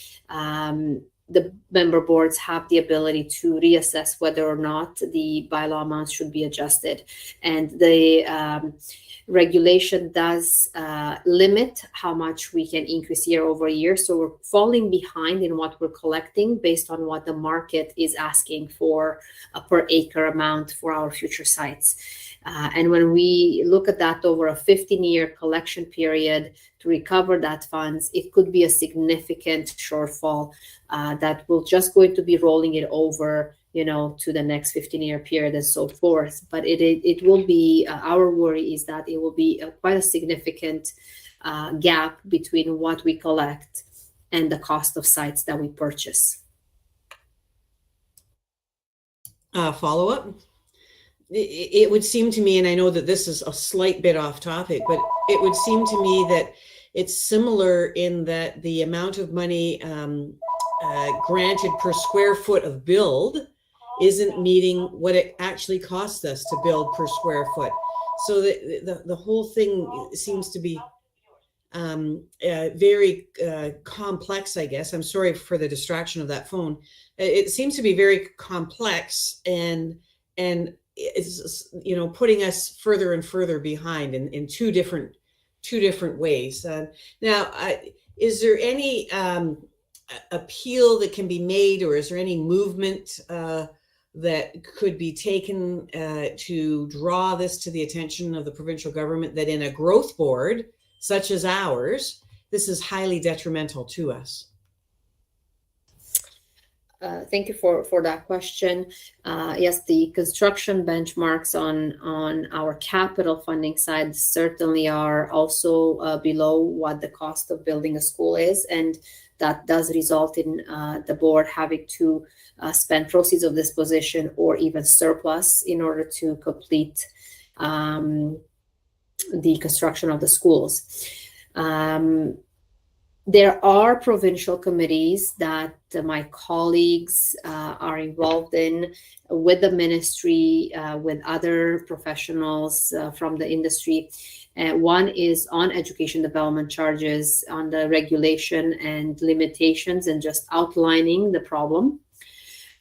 the member boards have the ability to reassess whether or not the bylaw amounts should be adjusted. And the regulation does limit how much we can increase year over year. So we're falling behind in what we're collecting based on what the market is asking for a per acre amount for our future sites. And when we look at that over a 15-year collection period, to recover that funds, it could be a significant shortfall that will just going to be rolling it over, to the next 15-year period and so forth. But it will be, our worry is that it will be quite a significant gap between what we collect and the cost of sites that we purchase. Follow-up? It would seem to me, and I know that this is a slight bit off topic, but it would seem to me that it's similar in that the amount of money granted per square foot of build isn't meeting what it actually costs us to build per square foot. So the whole thing seems to be very complex, I guess. I'm sorry for the distraction of that phone. It seems to be very complex and it's putting us further and further behind in two different ways. Now, is there any appeal that can be made, or is there any movement that could be taken to draw this to the attention of the provincial government, that in a growth board such as ours, this is highly detrimental to us? Thank you for that question. Yes, the construction benchmarks on our capital funding side certainly are also below what the cost of building a school is, and that does result in the board having to spend proceeds of this position or even surplus in order to complete the construction of the schools. There are provincial committees that my colleagues are involved in with the ministry, with other professionals from the industry. One is on education development charges, on the regulation and limitations, and just outlining the problem.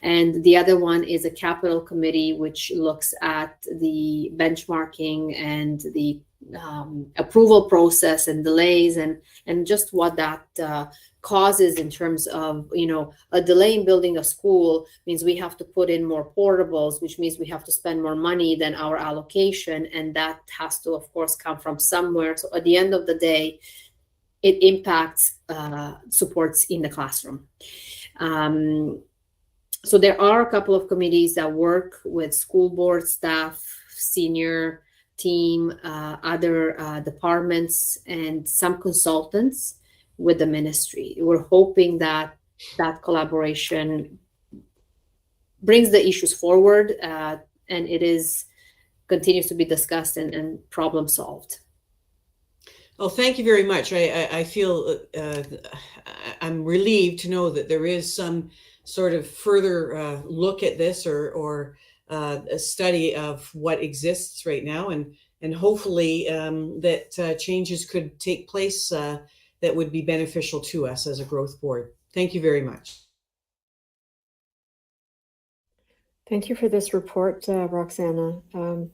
And the other one is a capital committee, which looks at the benchmarking and the approval process and delays and just what that causes in terms of, a delay in building a school means we have to put in more portables, which means we have to spend more money than our allocation. And that has to, of course, come from somewhere. So at the end of the day, it impacts supports in the classroom. So there are a couple of committees that work with school board staff, senior team, other departments, and some consultants with the ministry. We're hoping that collaboration brings the issues forward, and it continues to be discussed and problem solved. Well, thank you very much. I feel I'm relieved to know that there is some sort of further look at this or a study of what exists right now, and hopefully that changes could take place that would be beneficial to us as a growth board. Thank you very much. Thank you for this report, Roxana. I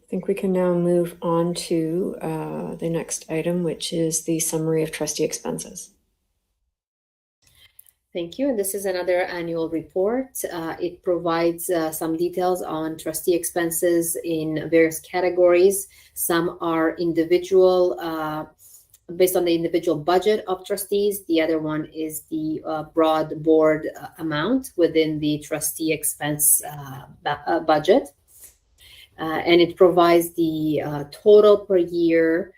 think we can now move on to the next item, which is the summary of trustee expenses. Thank you. And this is another annual report. It provides some details on trustee expenses in various categories. Some are individual, based on the individual budget of trustees. The other one is the broad board amount within the trustee expense budget. And it provides the total per year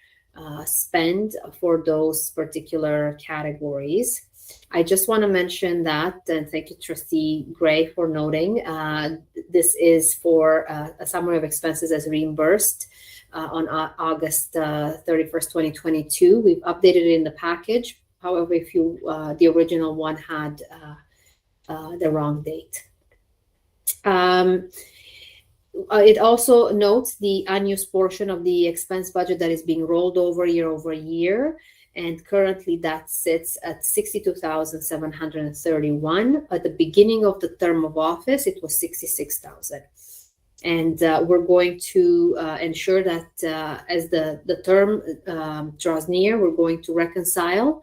spend for those particular categories. I just want to mention that, and thank you, Trustee Gray, for noting. This is for a summary of expenses as reimbursed on August 31st, 2022. We've updated it in the package. However, if the original one had the wrong date. It also notes the unused portion of the expense budget that is being rolled over year. And currently that sits at $62,731. At the beginning of the term of office, it was $66,000. And we're going to ensure that as the term draws near, we're going to reconcile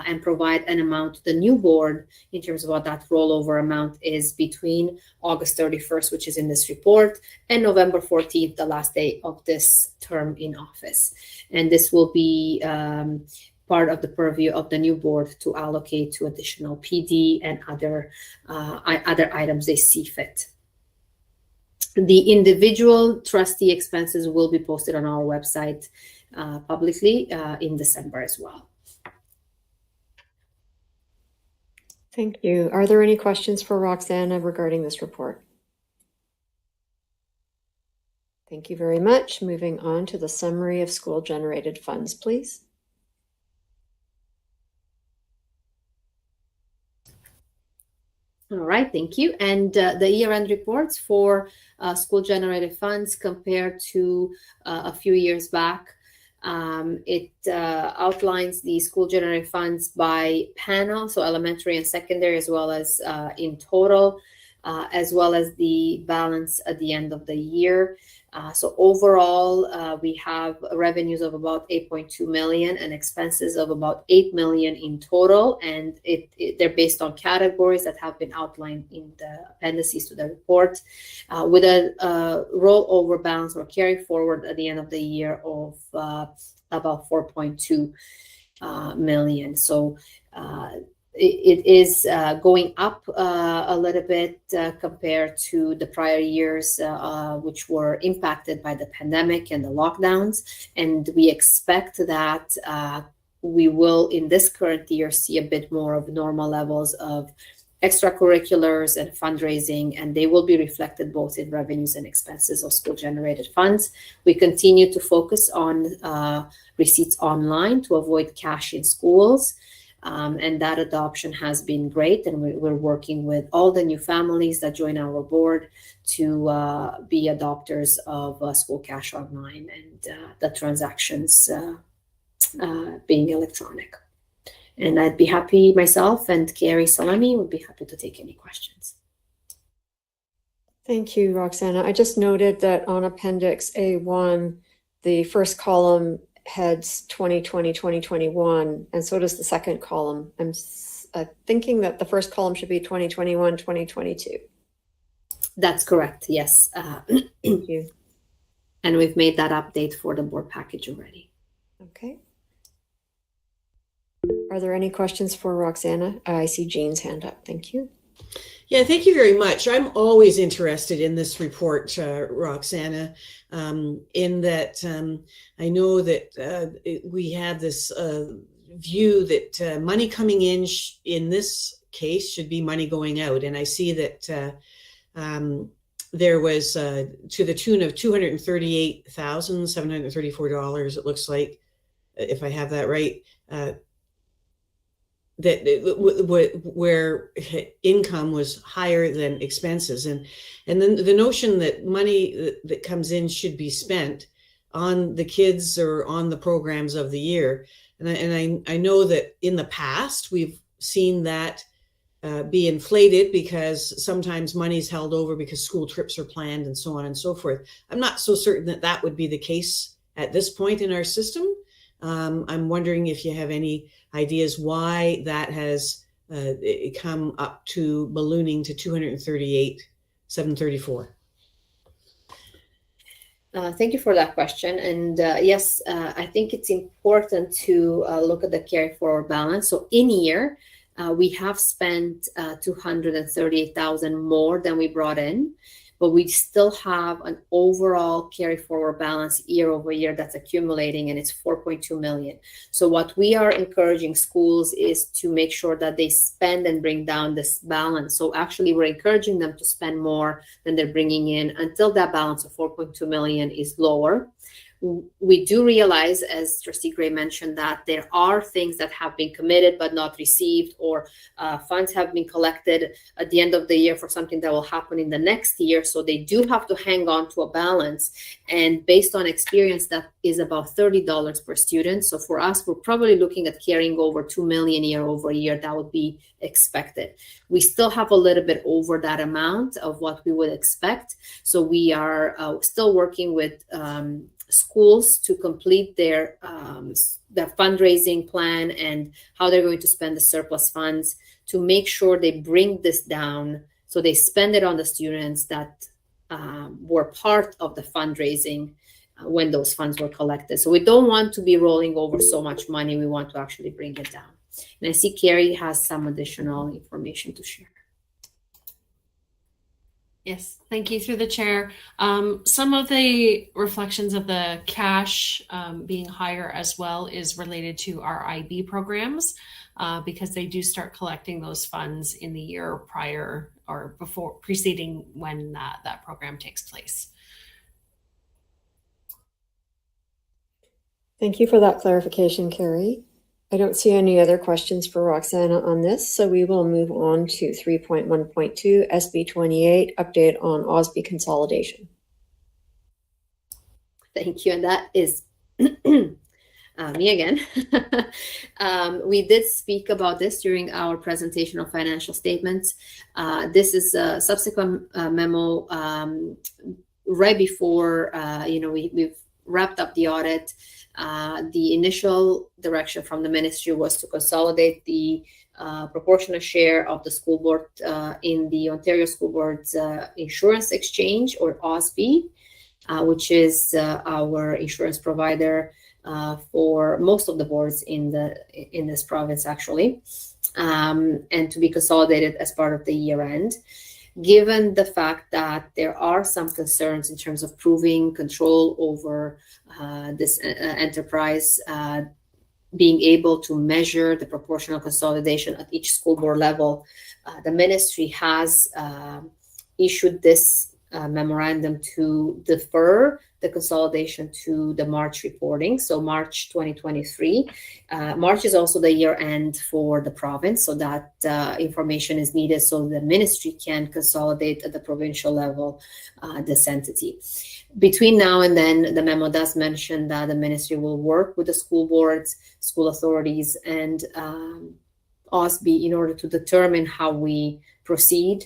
and provide an amount to the new board in terms of what that rollover amount is between August 31st, which is in this report, and November 14th, the last day of this term in office. And this will be part of the purview of the new board to allocate to additional PD and other items they see fit. The individual trustee expenses will be posted on our website publicly in December as well. Thank you. Are there any questions for Roxana regarding this report? Thank you very much. Moving on to the summary of school-generated funds, please. All right, thank you. And the year-end reports for school-generated funds compared to a few years back. It outlines the school-generated funds by panel, so elementary and secondary, as well as in total, as well as the balance at the end of the year. So overall, we have revenues of about 8.2 million and expenses of about 8 million in total. And they're based on categories that have been outlined in the appendices to the report, with a rollover balance or carry forward at the end of the year of about 4.2 million. So it is going up a little bit compared to the prior years, which were impacted by the pandemic and the lockdowns. And we expect that we will, in this current year, see a bit more of normal levels of extracurriculars and fundraising, and they will be reflected both in revenues and expenses of school-generated funds. We continue to focus on receipts online to avoid cash in schools. And that adoption has been great, and we're working with all the new families that join our board to be adopters of school cash online and the transactions being electronic. And I'd be happy, myself and Carrie Salemi would be happy to take any questions. Thank you, Roxana. I just noted that on Appendix A1, the first column heads 2020, 2021, and so does the second column. I'm thinking that the first column should be 2021, 2022. That's correct, yes. Thank you. And we've made that update for the board package already. Okay. Are there any questions for Roxana? I see Jean's hand up. Thank you. Yeah, thank you very much. I'm always interested in this report, Roxana, in that I know that we have this view that money coming in this case should be money going out. And I see that there was to the tune of $238,734, it looks like, if I have that right, that where income was higher than expenses, and then the notion that money that comes in should be spent on the kids or on the programs of the year, and I know that in the past we've seen that be inflated because sometimes money's held over because school trips are planned and so on and so forth. I'm not so certain that that would be the case at this point in our system. I'm wondering if you have any ideas why that has come up to ballooning to $238,734. Thank you for that question. And yes, I think it's important to look at the carry forward balance. So in year, we have spent $238,000 more than we brought in, but we still have an overall carry forward balance year over year that's accumulating, and it's 4.2 million. So what we are encouraging schools is to make sure that they spend and bring down this balance. So actually we're encouraging them to spend more than they're bringing in until that balance of 4.2 million is lower. We do realize, as Trustee Gray mentioned, that there are things that have been committed but not received, or funds have been collected at the end of the year for something that will happen in the next year. So they do have to hang on to a balance. And based on experience, that is about $30 per student. So for us, we're probably looking at carrying over $2 million year over year. That would be expected. We still have a little bit over that amount of what we would expect. So we are still working with schools to complete their fundraising plan and how they're going to spend the surplus funds to make sure they bring this down, so they spend it on the students that were part of the fundraising when those funds were collected. So we don't want to be rolling over so much money. We want to actually bring it down. And I see Carrie has some additional information to share. Yes, thank you through the chair. Some of the reflections of the cash being higher as well is related to our IB programs because they do start collecting those funds in the year prior or before preceding when that program takes place. Thank you for that clarification, Carrie. I don't see any other questions for Roxana on this, so we will move on to 3.1.2 SB 28, update on OSB consolidation. Thank you, and that is me again. We did speak about this during our presentation of financial statements. This is a subsequent memo right before we've wrapped up the audit. The initial direction from the ministry was to consolidate the proportionate share of the school board in the Ontario School Board's insurance exchange, or OSB, which is our insurance provider for most of the boards in this province, actually, and to be consolidated as part of the year end. Given the fact that there are some concerns in terms of proving control over this enterprise, being able to measure the proportional consolidation at each school board level, the ministry has issued this memorandum to defer the consolidation to the March reporting, so March 2023. March is also the year end for the province, so that information is needed so the ministry can consolidate at the provincial level this entity. Between now and then, the memo does mention that the ministry will work with the school boards, school authorities, and OSB in order to determine how we proceed.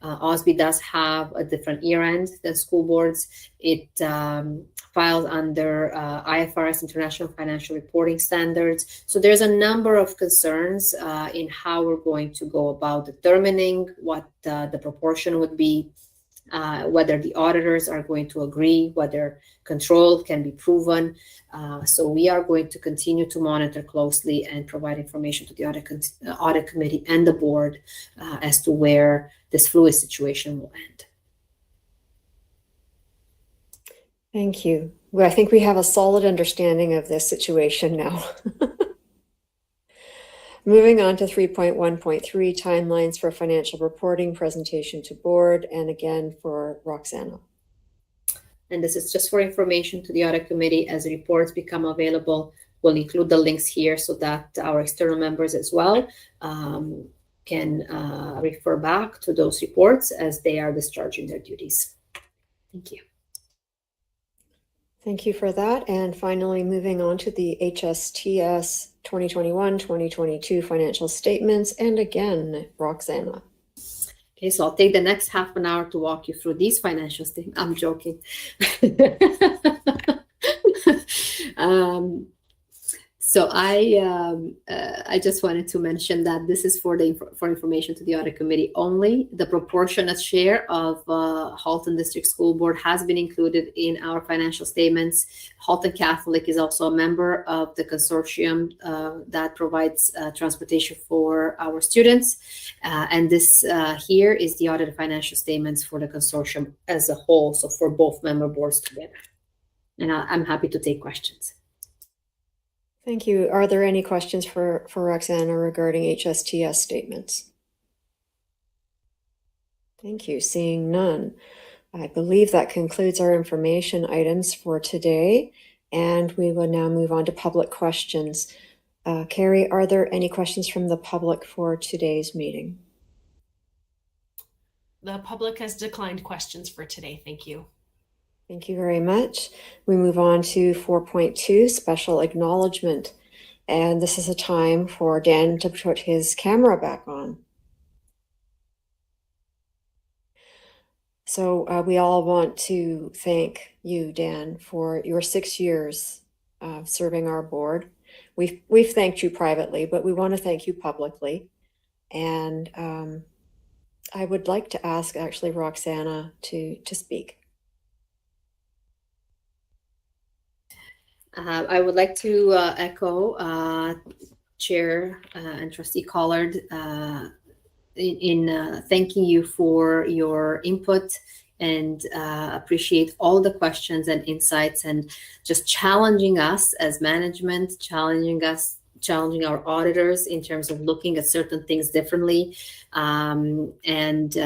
OSB does have a different year end than school boards. It files under IFRS, International Financial Reporting Standards. So there's a number of concerns in how we're going to go about determining what the proportion would be, whether the auditors are going to agree, whether control can be proven. So we are going to continue to monitor closely and provide information to the audit committee and the board as to where this fluid situation will end. Thank you. Well, I think we have a solid understanding of this situation now. Moving on to 3.1.3, timelines for financial reporting, presentation to board, and again for Roxana. And this is just for information to the audit committee. As reports become available, we'll include the links here so that our external members as well can refer back to those reports as they are discharging their duties. Thank you. Thank you for that. And finally, moving on to the HSTS 2021-2022 financial statements. And again, Roxana. Okay, so I'll take the next half an hour to walk you through these financial statements. I'm joking. So I just wanted to mention that this is for information to the audit committee only. The proportionate share of Halton District School Board has been included in our financial statements. Halton Catholic is also a member of the consortium that provides transportation for our students. And this here is the audited financial statements for the consortium as a whole, so for both member boards together. And I'm happy to take questions. Thank you. Are there any questions for Roxana regarding HSTS statements? Thank you. Seeing none, I believe that concludes our information items for today. And we will now move on to public questions. Carrie, are there any questions from the public for today's meeting? The public has declined questions for today. Thank you. Thank you very much. We move on to 4.2, special acknowledgement. And this is a time for Dan to put his camera back on. So we all want to thank you, Dan, for your 6 years serving our board. We've thanked you privately, but we want to thank you publicly. And I would like to ask actually Roxana to speak. I would like to echo Chair and Trustee Collard in thanking you for your input and appreciate all the questions and insights and just challenging us as management, challenging our auditors in terms of looking at certain things differently, and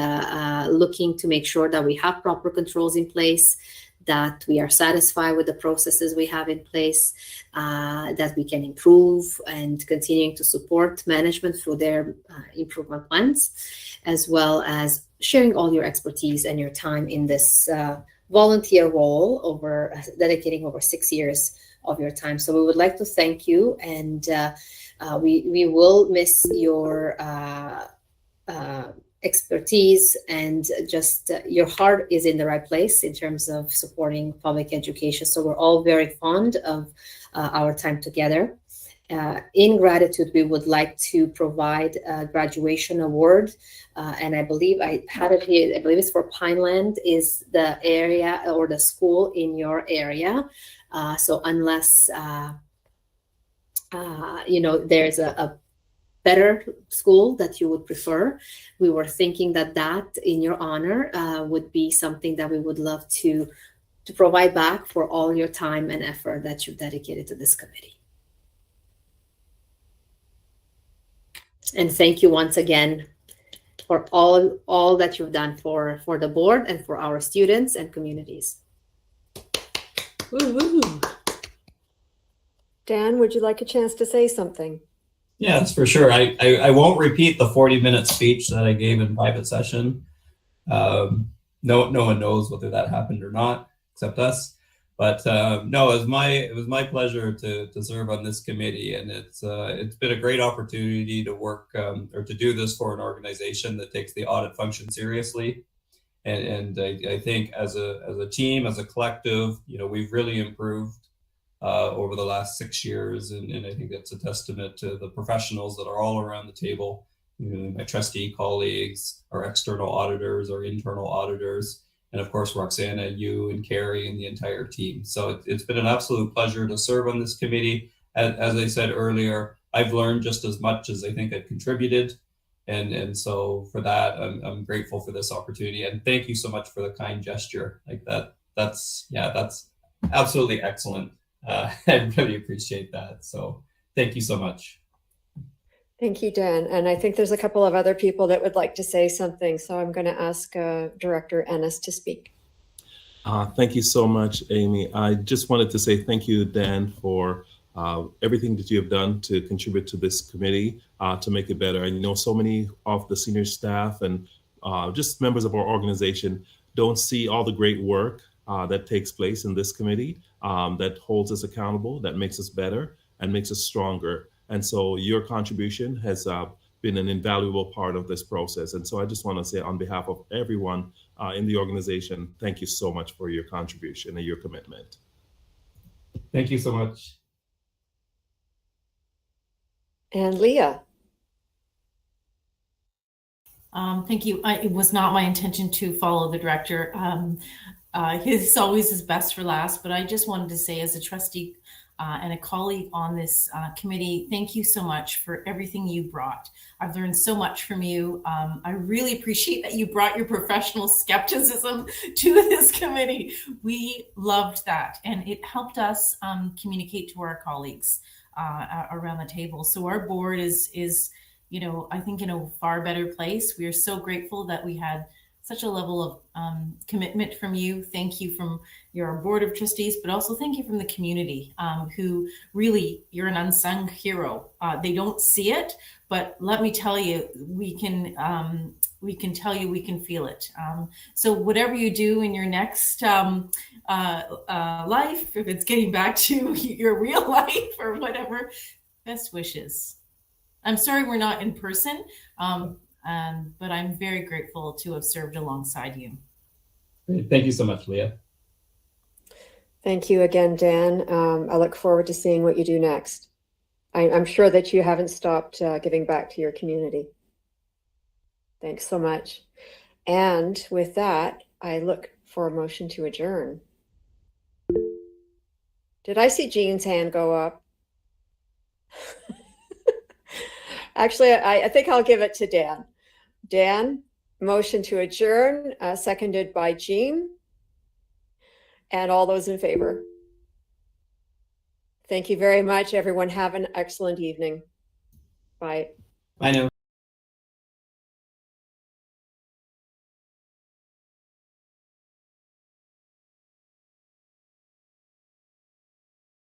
looking to make sure that we have proper controls in place, that we are satisfied with the processes we have in place, that we can improve, and continuing to support management through their improvement plans, as well as sharing all your expertise and your time in this volunteer role, dedicating over 6 years of your time. So we would like to thank you, and we will miss your expertise, and just your heart is in the right place in terms of supporting public education. So we're all very fond of our time together. In gratitude, we would like to provide a graduation award, and I believe I had it here. I believe it's for Pineland, is the area or the school in your area. So unless there's a better school that you would prefer, we were thinking that in your honor would be something that we would love to provide back for all your time and effort that you've dedicated to this committee. And thank you once again for all that you've done for the board and for our students and communities. Woo-hoo. Dan, would you like a chance to say something? Yes, for sure. I won't repeat the 40-minute speech that I gave in private session. No one knows whether that happened or not, except us. But no, it was my pleasure to serve on this committee, and it's been a great opportunity to work or to do this for an organization that takes the audit function seriously. And I think as a team, as a collective, we've really improved over the last 6 years, and I think that's a testament to the professionals that are all around the table, my trustee colleagues, our external auditors, our internal auditors, and of course Roxana, you and Carrie and the entire team. So it's been an absolute pleasure to serve on this committee. As I said earlier, I've learned just as much as I think I've contributed, and so for that I'm grateful for this opportunity, and thank you so much for the kind gesture like that. That's absolutely excellent. I really appreciate that. So thank you so much. Thank you, Dan. And I think there's a couple of other people that would like to say something. So I'm going to ask Director Ennis to speak. Thank you so much, Amy. I just wanted to say thank you, Dan, for everything that you have done to contribute to this committee to make it better. And so many of the senior staff and just members of our organization don't see all the great work that takes place in this committee, that holds us accountable, that makes us better and makes us stronger. And so your contribution has been an invaluable part of this process. And so I just want to say on behalf of everyone in the organization, thank you so much for your contribution and your commitment. Thank you so much. And Leah. Thank you. It was not my intention to follow the director. It's always his best for last, but I just wanted to say, as a trustee and a colleague on this committee, thank you so much for everything you brought. I've learned so much from you. I really appreciate that you brought your professional skepticism to this committee. We loved that, and it helped us communicate to our colleagues around the table. So our board is I think in a far better place. We are so grateful that we had such a level of commitment from you. Thank you from your board of trustees, but also thank you from the community, who really, you're an unsung hero. They don't see it, but let me tell you, we can tell you, we can feel it. So whatever you do in your next life, if it's getting back to your real life or whatever, best wishes. I'm sorry we're not in person, but I'm very grateful to have served alongside you. Great. Thank you so much, Leah. Thank you again, Dan. I look forward to seeing what you do next. I'm sure that you haven't stopped giving back to your community. Thanks so much. And with that, I look for a motion to adjourn. Did I see Jean's hand go up? Actually, I think I'll give it to Dan. Dan, motion to adjourn, seconded by Jean. And all those in favor. Thank you very much, everyone. Have an excellent evening. Bye. Bye now.